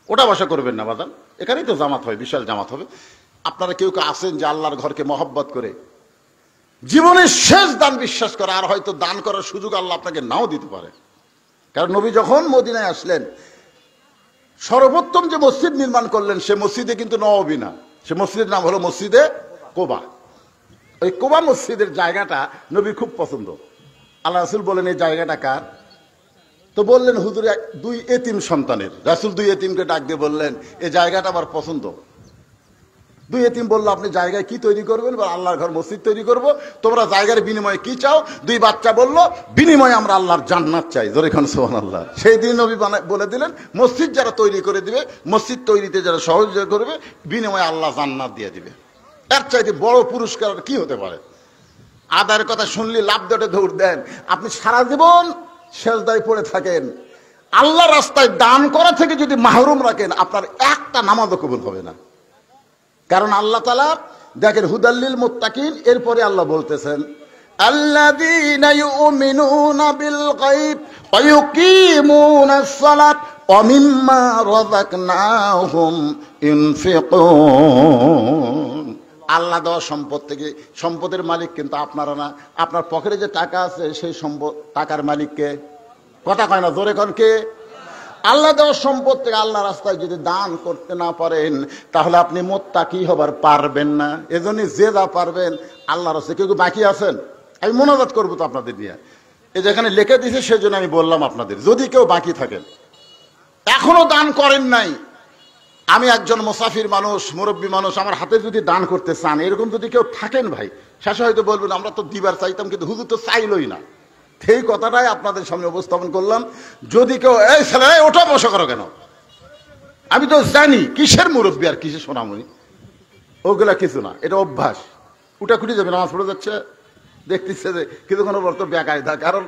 [SPEAKER 1] ওটা বসা করবেন না বাদান, এখানেই তো জামাত হবে, বিশাল জামাত হবে। আপনারা কেউ কেউ আছেন যে আল্লাহর ঘরকে মহব্বত করে জীবনের শেষ দান বিশ্বাস করে, আর হয়তো দান করার সুযোগ আল্লাহ আপনাকে নাও দিতে পারে। কারণ নবী যখন মদিনায় আসলেন, সর্বোত্তম যে মসজিদ নির্মাণ করলেন, সে মসজিদে কিন্তু নববী না, সে মসজিদের নাম হলো মসজিদে কোবা। ওই কোবা মসজিদের জায়গাটা নবী খুব পছন্দ। আল্লাহ রাসূল বলেন এই জায়গাটা কার? তো বললেন হুজুর 2 এতিম সন্তানের। রাসূল 2 এতিমকে ডাক দিয়ে বললেন এই জায়গাটা আমার পছন্দ। 2 এতিম বললো আপনি জায়গায় কি তৈরি করবেন? আল্লাহর ঘর মসজিদ তৈরি করব। তোমরা জায়গার বিনিময়ে কি চাও? 2 বাচ্চা বললো বিনিময়ে আমরা আল্লাহর জান্নাত চাই। জোরে খান সুবহানাল্লাহ। সেই দিন নবী বলে দিলেন মসজিদ যারা তৈরি করে দিবে, মসজিদ তৈরিতে যারা সহযোগিতা করবে, বিনিময়ে আল্লাহ জান্নাত দিয়ে দিবে। এর চাইতে বড় পুরস্কার কি হতে পারে? আদায়ের কথা শুনলে লাভ দটে দৌড় দেন, আপনি সারা জীবন সেজদায় পড়ে থাকেন, আল্লাহ রাস্তায় দান করা থেকে যদি মাহরুম রাখেন, আপনার একটা নামাজও কবুল হবে না। কারণ আল্লাহ তাআলা দেখেন হুদাল্লিল মুত্তাকিন, এরপরে আল্লাহ বলতেছেন আল্লাযীনা ইউমিনুনা বিল গায়ব ওয়া ইউকিমুনাস সালাত ওয়া মিম্মা রাযাকনাহুম ইউনফিকুন। আল্লাহ দেওয়া সম্পদ থেকে, সম্পদের মালিক কিন্তু আপনারা না। আপনার পকেটে যে টাকা আছে সেই সম্পদ, টাকার মালিককে কথা কয় না, জোরে কোন কে? আল্লাহ দেওয়ার সম্পদ থেকে আল্লাহ রাস্তায় যদি দান করতে না পারেন, তাহলে আপনি মুত্তাকি হবার পারবেন না। এজন্য যে যা পারবেন আল্লাহ রাস্তায়। কেউ বাকি আছেন? আমি মোনাজাত করবো তো আপনাদের নিয়ে, এই যেখানে লিখে দিয়েছে সেজন্য আমি বললাম আপনাদের, যদি কেউ বাকি থাকেন এখনো দান করেন নাই, আমি একজন মুসাফির মানুষ, মুরব্বী মানুষ, আমার হাতে যদি দান করতে চান, এরকম যদি কেউ থাকেন ভাই, শেষে হয়তো বলবেন আমরা তো দিবার চাইতাম কিন্তু হুজুর তো চাইলই না। সেই কথাটাই আপনাদের সামনে উপস্থাপন করলাম। যদি কেউ এই ছেলে ওটা বসা করো কেন, আমি তো জানি কিসের মুরব্বী আর কিসের সোনামণি, ওগুলা কিছু না, এটা অভ্যাস। উঠাকুটি যাবে, নামাজ পড়ে যাচ্ছে, দেখতেছে যে কিছুক্ষণ পর তো বেকায়দা। কারণ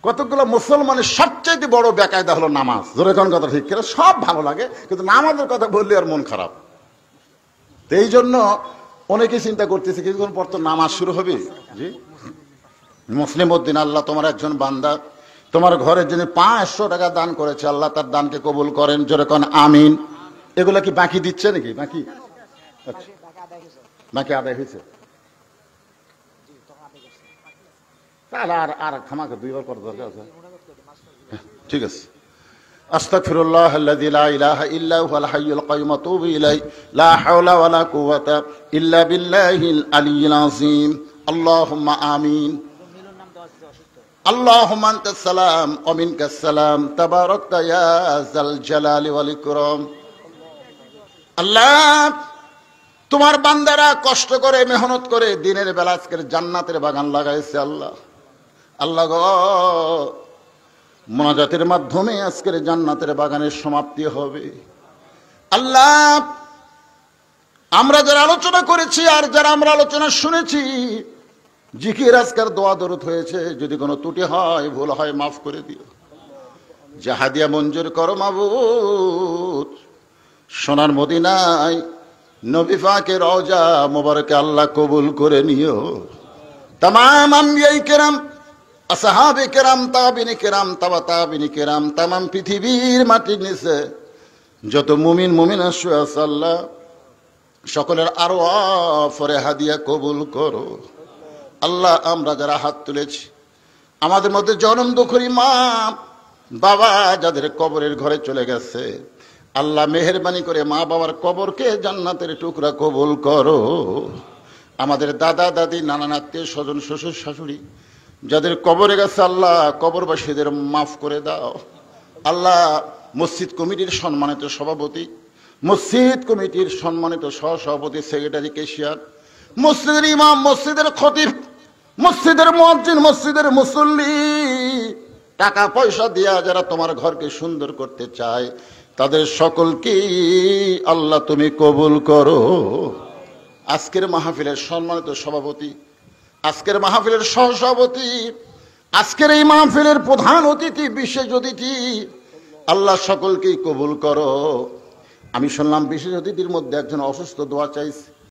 [SPEAKER 1] কতগুলো মুসলমানের সবচাইতে বড় বেকায়দা হলো নামাজ। জোরে কোন কথা ঠিক কিনা? সব ভালো লাগে কিন্তু নামাজের কথা বললে আর মন খারাপ। তো এই জন্য অনেকে চিন্তা করতেছে কিছুক্ষণ পর তো নামাজ শুরু হবে। জি মুসলিম উদ্দিন, আল্লাহ তোমার একজন বান্দা তোমার ঘরের জন্য 500 টাকা দান করেছে, আল্লাহ তার দানকে কবুল করেন। জোরে কোন আমিন। এগুলা কি বাকি দিচ্ছে নাকি? বাকি আচ্ছা, বাকি আদায় হয়েছে, তাহলে আর খামাকে 2 বার করার দরকার আছে। ঠিক আছে। আস্তাগফিরুল্লাহ আল্লাযী লা ইলাহা ইল্লা হুয়াল হাইয়ুল কাইয়্যুম ওয়া আতুবু ইলাইহি লা হাওলা ওয়ালা কুওয়াতা ইল্লা বিল্লাহিল আলিয়্যিল আযীম। আল্লাহুম্মা আমিন। আল্লাহুম্মা আনতাস সালাম ওয়া মিনকাস সালাম তাবারাকতা ইয়া যাল জালালি ওয়াল ইকরাম। আল্লাহ তোমার বান্দারা কষ্ট করে মেহনত করে দিনের বেলা আজকের জান্নাতের বাগান লাগাইছে। আল্লাহ আল্লাহ গো, মোনাজাতের মাধ্যমে আজকের জান্নাতের বাগানের সমাপ্তি হবে। আল্লাহ আমরা যারা আলোচনা করেছি আর যারা আমরা আলোচনা শুনেছি, জিকির আজকার দোয়া দরুদ হয়েছে, যদি কোনো ত্রুটি হয় ভুল হয় মাফ করে দিও। যে হাদিয়া মঞ্জুর করো মাবুদ, সোনার মদিনায় নবী পাকের রওজা মোবারকে আল্লাহ কবুল করে নিও। তামাম আম্বিয়ায়ে কেরাম, আসহাবে কেরাম, তাবিনে কেরাম, তাবা তাবিনে কেরাম, তামাম পৃথিবীর মাটির নিচে যত মুমিন মুমিনা শুয়ে আছে আল্লাহ সকলের আরো ফরে হাদিয়া কবুল করো। আল্লাহ আমরা যারা হাত তুলেছি, আমাদের মধ্যে জনম দুঃখী মা বাবা যাদের কবরের ঘরে চলে গেছে, আল্লাহ মেহেরবানি করে মা বাবার কবরকে জান্নাতের টুকরা কবুল করো। আমাদের দাদা দাদি নানা আত্মীয় স্বজন শ্বশুর শাশুড়ি যাদের কবরে গেছে আল্লাহ কবরবাসীদের মাফ করে দাও। আল্লাহ মসজিদ কমিটির সম্মানিত সভাপতি, মসজিদ কমিটির সম্মানিত সহসভাপতি, সেক্রেটারি, কেশিয়ার, মসজিদের ইমাম, মসজিদের খতিব, মসজিদের মুয়াজ্জিন, মসজিদের মুসল্লি, টাকা পয়সা দিয়া যারা তোমার ঘরকে সুন্দর করতে চায় তাদের সকলকে আল্লাহ তুমি কবুল করো। আজকের মাহফিলের সম্মানিত সভাপতি, আজকের মাহফিলের সহসভাপতি, আজকের এই মাহফিলের প্রধান অতিথি, বিশেষ অতিথি, আল্লাহ সকলকেই কবুল করো। আমি শুনলাম বিশেষ অতিথির মধ্যে একজন অসুস্থ, দোয়া চাইছে।